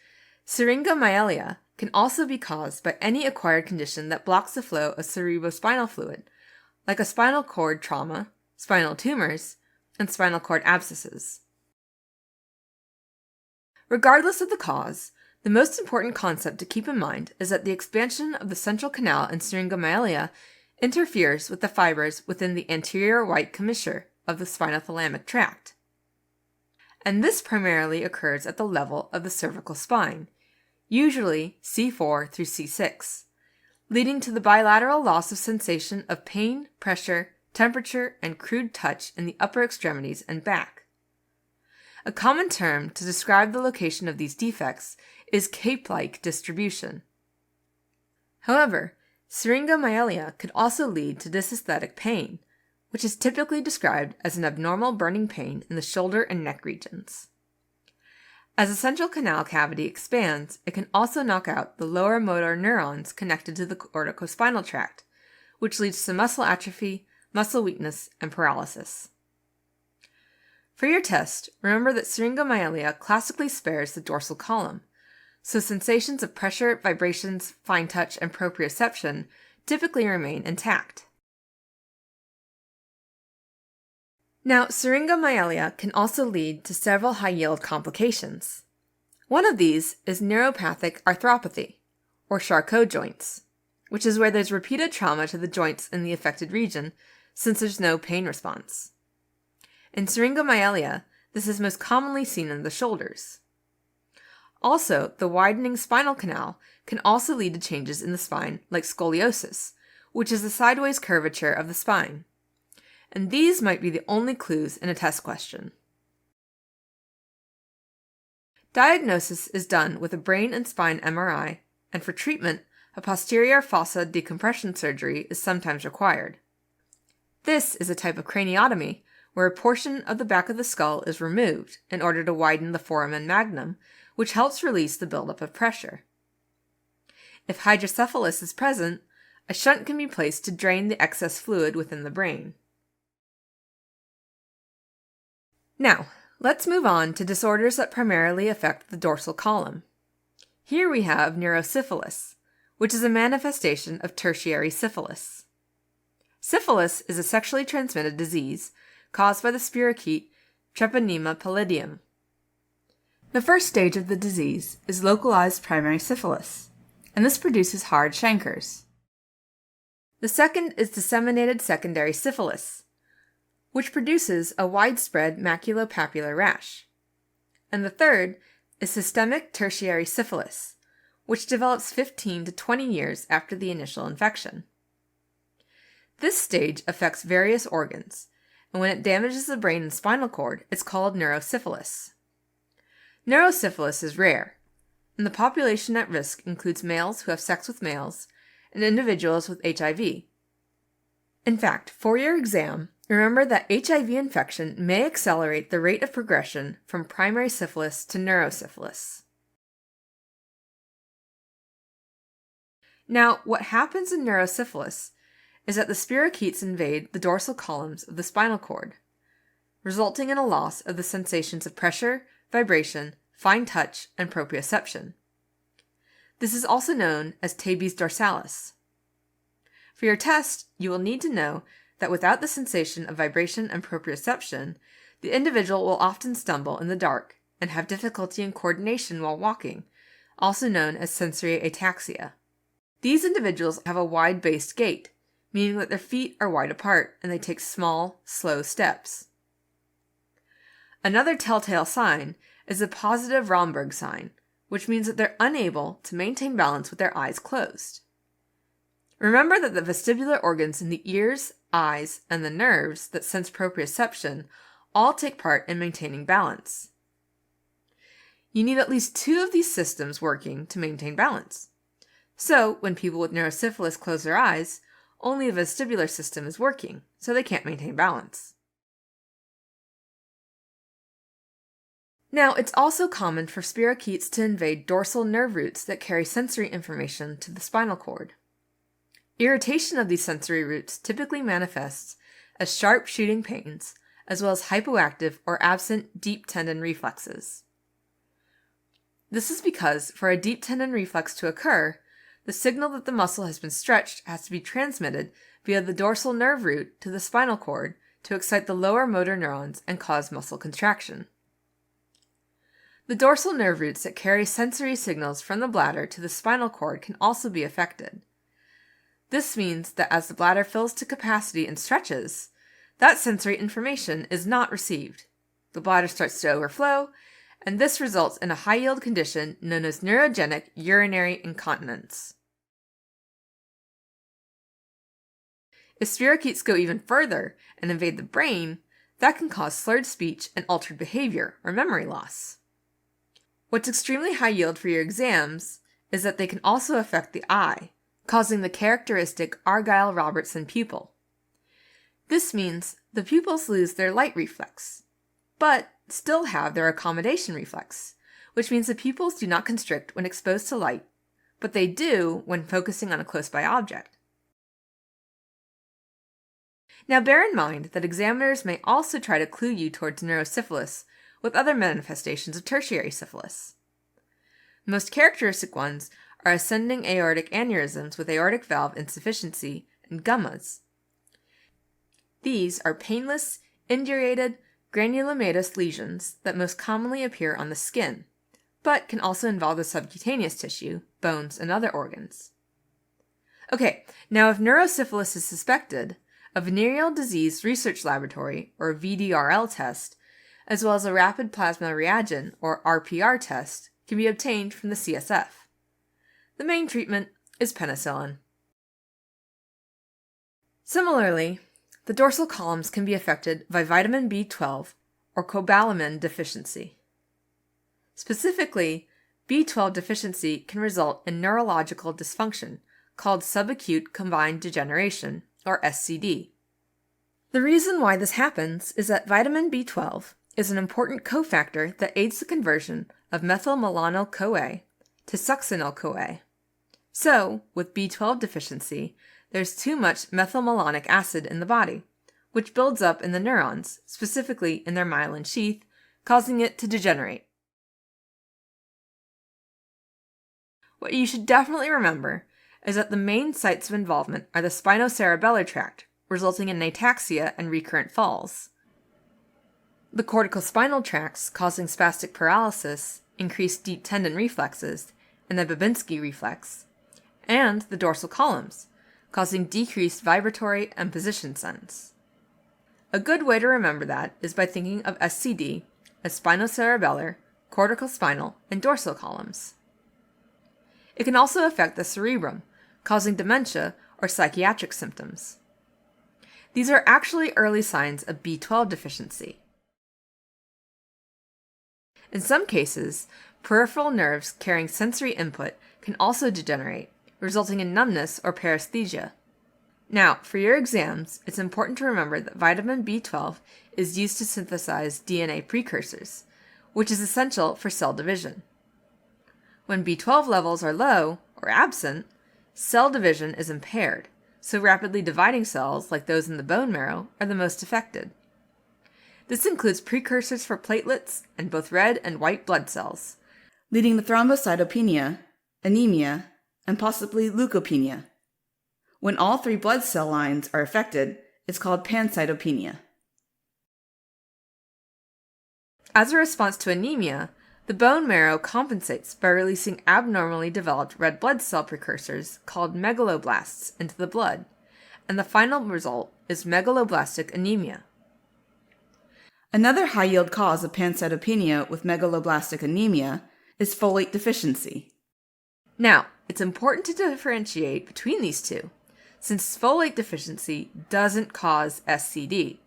syringomyelia can also be caused by any acquired condition that blocks the flow of cerebrospinal fluid, like a spinal cord trauma, spinal tumors, and spinal cord abscesses. Regardless of the cause, the most important concept to keep in mind is that the expansion of the central canal in syringomyelia interferes with the fibers within the anterior white commissure of the spinothalamic tract. And this primarily occurs at the level of the cervical spine, usually C4 through C6, leading to the bilateral loss of sensation of pain, pressure, temperature, and crude touch in the upper extremities and back. A common term to describe the location of these defects is cape-like distribution. However, syringomyelia could also lead to dysesthetic pain, which is typically described as an abnormal burning pain in the shoulder and neck regions. As the central canal cavity expands, it can also knock out the lower motor neurons connected to the corticospinal tract, which leads to muscle atrophy, muscle weakness, and paralysis. For your test, remember that syringomyelia classically spares the dorsal column, so sensations of pressure, vibrations, fine touch, and proprioception typically remain intact. Now, syringomyelia can also lead to several high-yield complications. One of these is neuropathic arthropathy, or Charcot joints, which is where there's repeated trauma to the joints in the affected region since there's no pain response. In syringomyelia, this is most commonly seen in the shoulders. Also, the widening spinal canal can also lead to changes in the spine like scoliosis, which is the sideways curvature of the spine. And these might be the only clues in a test question. Diagnosis is done with a brain and spine MRI, and for treatment, a posterior fossa decompression surgery is sometimes required. This is a type of craniotomy where a portion of the back of the skull is removed in order to widen the foramen magnum, which helps release the buildup of pressure. If hydrocephalus is present, a shunt can be placed to drain the excess fluid within the brain. Now, let's move on to disorders that primarily affect the dorsal column. Here we have neurosyphilis, which is a manifestation of tertiary syphilis. Syphilis is a sexually transmitted disease caused by the spirochete Treponema pallidum. The first stage of the disease is localized primary syphilis, and this produces hard chancres. The second is disseminated secondary syphilis, which produces a widespread maculopapular rash. And the third is systemic tertiary syphilis, which develops 15 to 20 years after the initial infection. This stage affects various organs, and when it damages the brain and spinal cord, it's called neurosyphilis. Neurosyphilis is rare, and the population at risk includes males who have sex with males and individuals with HIV. In fact, for your exam, remember that HIV infection may accelerate the rate of progression from primary syphilis to neurosyphilis. Now, what happens in neurosyphilis is that the spirochetes invade the dorsal columns of the spinal cord, resulting in a loss of the sensations of pressure, vibration, fine touch, and proprioception. This is also known as tabes dorsalis. For your test, you will need to know that without the sensation of vibration and proprioception, the individual will often stumble in the dark and have difficulty in coordination while walking, also known as sensory ataxia. These individuals have a wide-based gait, meaning that their feet are wide apart and they take small, slow steps. Another telltale sign is a positive Romberg sign, which means that they're unable to maintain balance with their eyes closed. Remember that the vestibular organs in the ears, eyes, and the nerves that sense proprioception all take part in maintaining balance. You need at least two of these systems working to maintain balance. So, when people with neurosyphilis close their eyes, only the vestibular system is working, so they can't maintain balance. Now, it's also common for spirochetes to invade dorsal nerve roots that carry sensory information to the spinal cord. Irritation of these sensory roots typically manifests as sharp shooting pains, as well as hypoactive or absent deep tendon reflexes. This is because for a deep tendon reflex to occur, the signal that the muscle has been stretched has to be transmitted via the dorsal nerve root to the spinal cord to excite the lower motor neurons and cause muscle contraction. The dorsal nerve roots that carry sensory signals from the bladder to the spinal cord can also be affected. This means that as the bladder fills to capacity and stretches, that sensory information is not received. The bladder starts to overflow, and this results in a high-yield condition known as neurogenic urinary incontinence. If spirochetes go even further and invade the brain, that can cause slurred speech and altered behavior or memory loss. What's extremely high yield for your exams is that they can also affect the eye, causing the characteristic Argyll-Robertson pupil. This means the pupils lose their light reflex, but still have their accommodation reflex, which means the pupils do not constrict when exposed to light, but they do when focusing on a close-by object. Now bear in mind that examiners may also try to clue you towards neurosyphilis with other manifestations of tertiary syphilis. The most characteristic ones are ascending aortic aneurysms with aortic valve insufficiency and gummas. These are painless, indurated, granulomatous lesions that most commonly appear on the skin, but can also involve the subcutaneous tissue, bones, and other organs. Okay, now if neurosyphilis is suspected, a venereal disease research laboratory, or VDRL test, as well as a rapid plasma reagent, or RPR test, can be obtained from the CSF. The main treatment is penicillin. Similarly, the dorsal columns can be affected by vitamin B12 or cobalamin deficiency. Specifically, B12 deficiency can result in neurological dysfunction called subacute combined degeneration, or SCD. The reason why this happens is that vitamin B12 is an important cofactor that aids the conversion of methylmalonyl-CoA to succinyl-CoA. So, with B12 deficiency, there's too much methylmalonic acid in the body, which builds up in the neurons, specifically in their myelin sheath, causing it to degenerate. What you should definitely remember is that the main sites of involvement are the spinocerebellar tract, resulting in ataxia and recurrent falls, the corticospinal tracts causing spastic paralysis, increased deep tendon reflexes, and the Babinski reflex, and the dorsal columns, causing decreased vibratory and position sense. A good way to remember that is by thinking of SCD as spinocerebellar, corticospinal, and dorsal columns. It can also affect the cerebrum, causing dementia or psychiatric symptoms. These are actually early signs of B12 deficiency. In some cases, peripheral nerves carrying sensory input can also degenerate, resulting in numbness or paresthesia. Now, for your exams, it's important to remember that vitamin B12 is used to synthesize DNA precursors, which is essential for cell division. When B12 levels are low or absent, cell division is impaired, so rapidly dividing cells, like those in the bone marrow, are the most affected. This includes precursors for platelets and both red and white blood cells, leading to thrombocytopenia, anemia, and possibly leukopenia. When all three blood cell lines are affected, it's called pancytopenia. As a response to anemia, the bone marrow compensates by releasing abnormally developed red blood cell precursors called megaloblasts into the blood, and the final result is megaloblastic anemia. Another high-yield cause of pancytopenia with megaloblastic anemia is folate deficiency. Now, it's important to differentiate between these two, since folate deficiency doesn't cause SCD.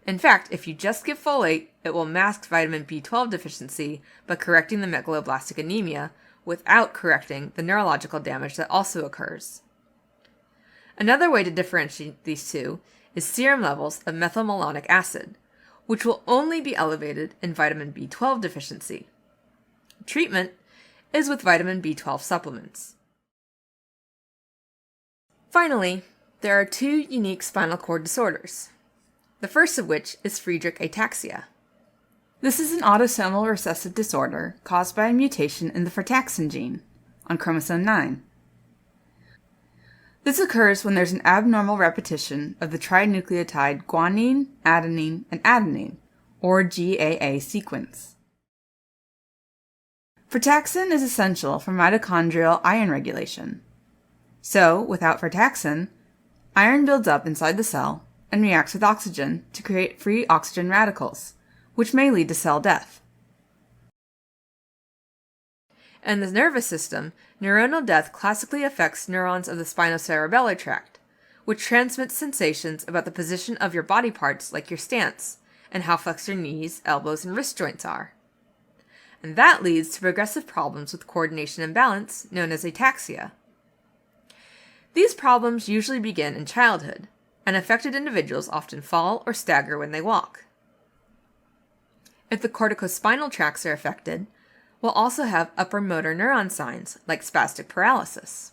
In fact, if you just give folate, it will mask vitamin B12 deficiency by correcting the megaloblastic anemia without correcting the neurological damage that also occurs. Another way to differentiate these two is serum levels of methylmalonic acid, which will only be elevated in vitamin B12 deficiency. Treatment is with vitamin B12 supplements. Finally, there are two unique spinal cord disorders, the first of which is Friedreich ataxia. This is an autosomal recessive disorder caused by a mutation in the frataxin gene on chromosome 9. This occurs when there's an abnormal repetition of the trinucleotide guanine, adenine, and adenine, or GAA sequence. Frataxin is essential for mitochondrial iron regulation. So, without frataxin, iron builds up inside the cell and reacts with oxygen to create free oxygen radicals, which may lead to cell death. In the nervous system, neuronal death classically affects neurons of the spinocerebellar tract, which transmits sensations about the position of your body parts like your stance, and how flexed your knees, elbows, and wrist joints are. And that leads to progressive problems with coordination and balance, known as ataxia. These problems usually begin in childhood, and affected individuals often fall or stagger when they walk. If the corticospinal tracts are affected, we'll also have upper motor neuron signs like spastic paralysis.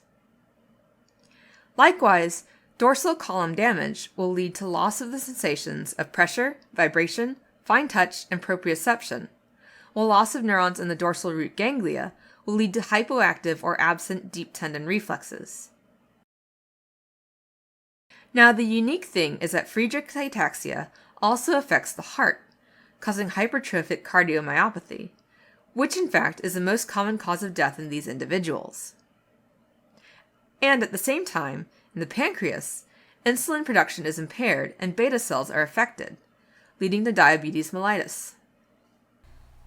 Likewise, dorsal column damage will lead to loss of the sensations of pressure, vibration, fine touch, and proprioception, while loss of neurons in the dorsal root ganglia will lead to hypoactive or absent deep tendon reflexes. Now, the unique thing is that Friedreich ataxia also affects the heart, causing hypertrophic cardiomyopathy, which in fact is the most common cause of death in these individuals. And at the same time, in the pancreas, insulin production is impaired and beta cells are affected, leading to diabetes mellitus.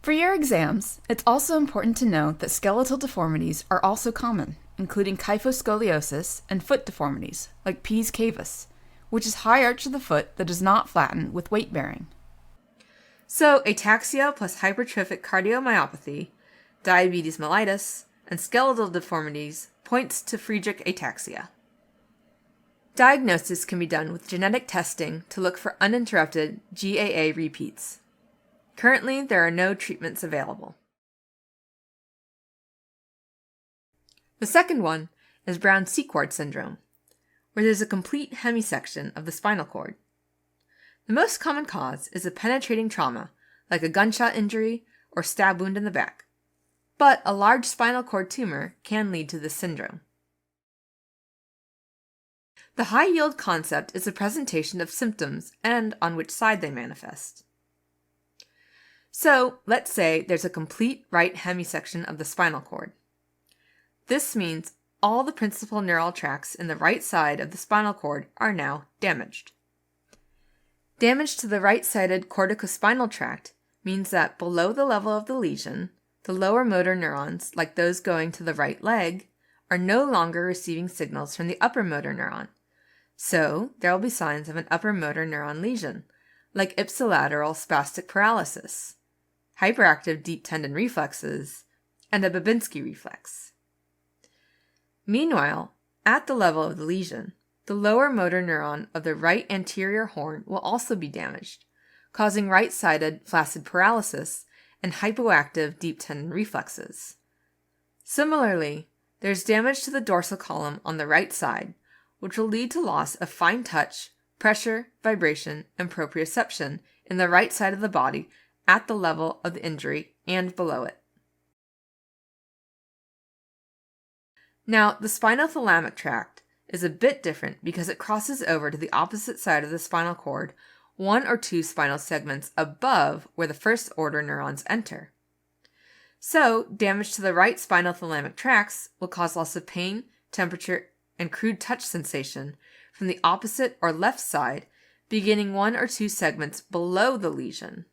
For your exams, it's also important to know that skeletal deformities are also common, including kyphoscoliosis and foot deformities, like pes cavus, which is high arch of the foot that does not flatten with weight bearing. So, ataxia plus hypertrophic cardiomyopathy, diabetes mellitus, and skeletal deformities points to Friedreich ataxia. Diagnosis can be done with genetic testing to look for uninterrupted GAA repeats. Currently, there are no treatments available. The second one is Brown-Séquard syndrome, where there's a complete hemisection of the spinal cord. The most common cause is a penetrating trauma, like a gunshot injury or stab wound in the back, but a large spinal cord tumor can lead to this syndrome. The high-yield concept is a presentation of symptoms and on which side they manifest. So, let's say there's a complete right hemisection of the spinal cord. This means all the principal neural tracts in the right side of the spinal cord are now damaged. Damage to the right-sided corticospinal tract means that below the level of the lesion, the lower motor neurons, like those going to the right leg, are no longer receiving signals from the upper motor neuron, So, there will be signs of an upper motor neuron lesion, like ipsilateral spastic paralysis, hyperactive deep tendon reflexes, and a Babinski reflex. Meanwhile, at the level of the lesion, the lower motor neuron of the right anterior horn will also be damaged, causing right-sided flaccid paralysis and hypoactive deep tendon reflexes. Similarly, there's damage to the dorsal column on the right side, which will lead to loss of fine touch, pressure, vibration, and proprioception in the right side of the body at the level of the injury and below it. Now, the spinothalamic tract is a bit different because it crosses over to the opposite side of the spinal cord, one or two spinal segments above where the first order neurons enter. So, damage to the right spinothalamic tracts will cause loss of pain, temperature, and crude touch sensation from the opposite or left side, beginning one or two segments below the lesion.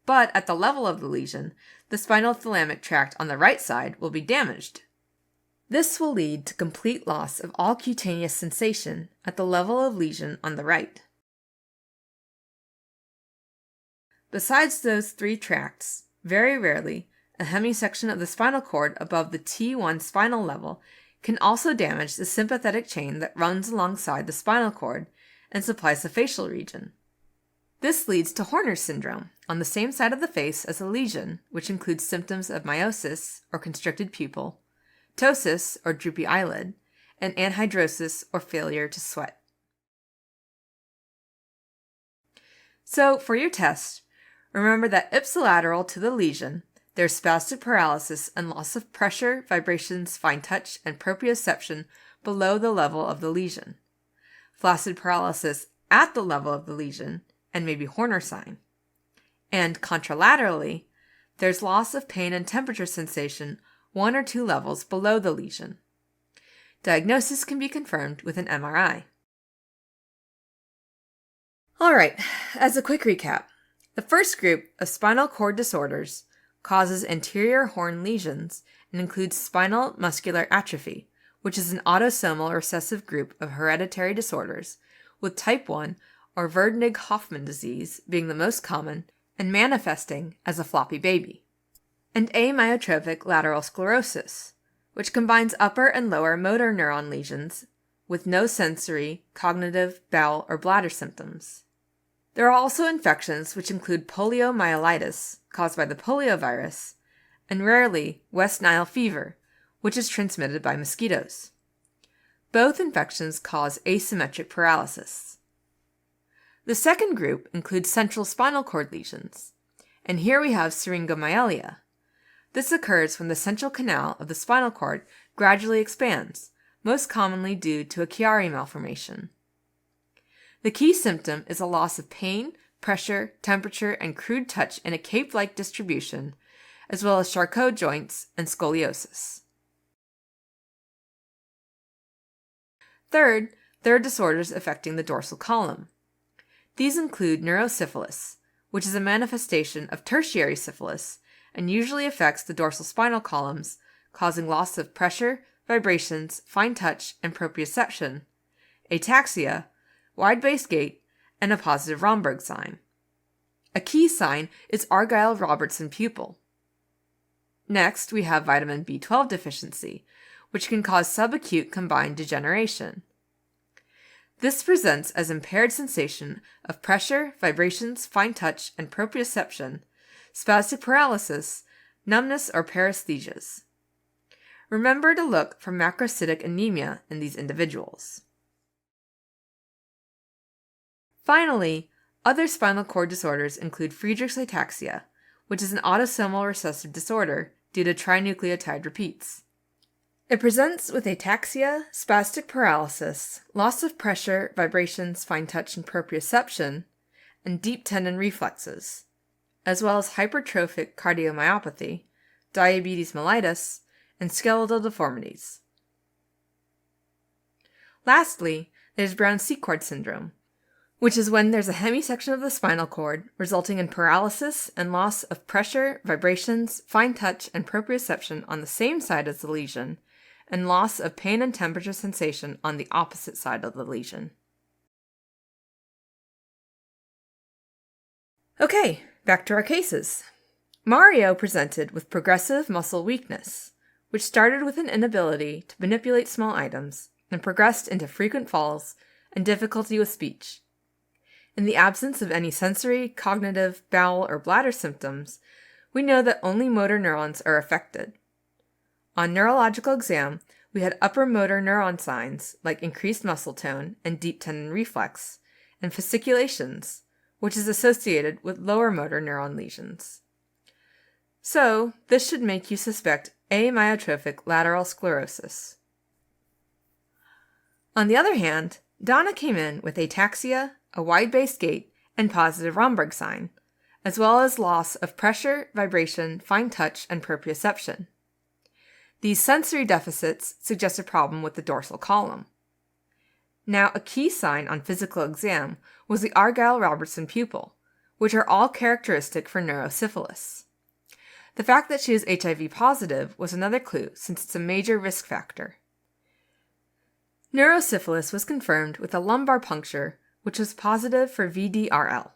But at the level of the lesion, the spinothalamic tract on the right side will be damaged. This will lead to complete loss of all cutaneous sensation at the level of lesion on the right. Besides those three tracts, very rarely, a hemisection of the spinal cord above the T1 spinal level can also damage the sympathetic chain that runs alongside the spinal cord and supplies the facial region. This leads to Horner's syndrome on the same side of the face as the lesion, which includes symptoms of miosis or constricted pupil, ptosis or droopy eyelid, and anhidrosis or failure to sweat. So, for your test, remember that ipsilateral to the lesion, there's spastic paralysis and loss of pressure, vibrations, fine touch, and proprioception below the level of the lesion. Flaccid paralysis at the level of the lesion, and maybe Horner sign. And contralaterally, there's loss of pain and temperature sensation one or two levels below the lesion. Diagnosis can be confirmed with an MRI. Alright, as a quick recap, the first group of spinal cord disorders causes anterior horn lesions and includes spinal muscular atrophy, which is an autosomal recessive group of hereditary disorders, with type 1 or Verdnig-Hoffmann disease being the most common and manifesting as a floppy baby, and amyotrophic lateral sclerosis, which combines upper and lower motor neuron lesions with no sensory, cognitive, bowel, or bladder symptoms. There are also infections which include poliomyelitis, caused by the poliovirus, and rarely West Nile fever, which is transmitted by mosquitoes. Both infections cause asymmetric paralysis. The second group includes central spinal cord lesions, and here we have syringomyelia. This occurs when the central canal of the spinal cord gradually expands, most commonly due to a Chiari malformation. The key symptom is a loss of pain, pressure, temperature, and crude touch in a cape-like distribution, as well as Charcot joints and scoliosis. Third, there are disorders affecting the dorsal column. These include neurosyphilis, which is a manifestation of tertiary syphilis and usually affects the dorsal spinal columns, causing loss of pressure, vibrations, fine touch, and proprioception, ataxia, wide-based gait, and a positive Romberg sign. A key sign is Argyll-Robertson pupil. Next, we have vitamin B12 deficiency, which can cause subacute combined degeneration. This presents as impaired sensation of pressure, vibrations, fine touch, and proprioception, spastic paralysis, numbness, or paresthesias. Remember to look for macrocytic anemia in these individuals. Finally, other spinal cord disorders include Friedreich's ataxia, which is an autosomal recessive disorder due to trinucleotide repeats. It presents with ataxia, spastic paralysis, loss of pressure, vibrations, fine touch, and proprioception, and deep tendon reflexes, as well as hypertrophic cardiomyopathy, diabetes mellitus, and skeletal deformities. Lastly, there's Brown-Séquard syndrome, which is when there's a hemisection of the spinal cord resulting in paralysis and loss of pressure, vibrations, fine touch, and proprioception on the same side as the lesion, and loss of pain and temperature sensation on the opposite side of the lesion. Okay, back to our cases. Mario presented with progressive muscle weakness, which started with an inability to manipulate small items and progressed into frequent falls and difficulty with speech. In the absence of any sensory, cognitive, bowel, or bladder symptoms, we know that only motor neurons are affected. On neurological exam, we had upper motor neuron signs like increased muscle tone and deep tendon reflex, and fasciculations, which is associated with lower motor neuron lesions. So, this should make you suspect amyotrophic lateral sclerosis. On the other hand, Donna came in with ataxia, a wide-based gait, and positive Romberg sign, as well as loss of pressure, vibration, fine touch, and proprioception. These sensory deficits suggest a problem with the dorsal column. Now, a key sign on physical exam was the Argyll-Robertson pupil, which are all characteristic for neurosyphilis. The fact that she is HIV positive was another clue, since it's a major risk factor. Neurosyphilis was confirmed with a lumbar puncture, which was positive for VDRL.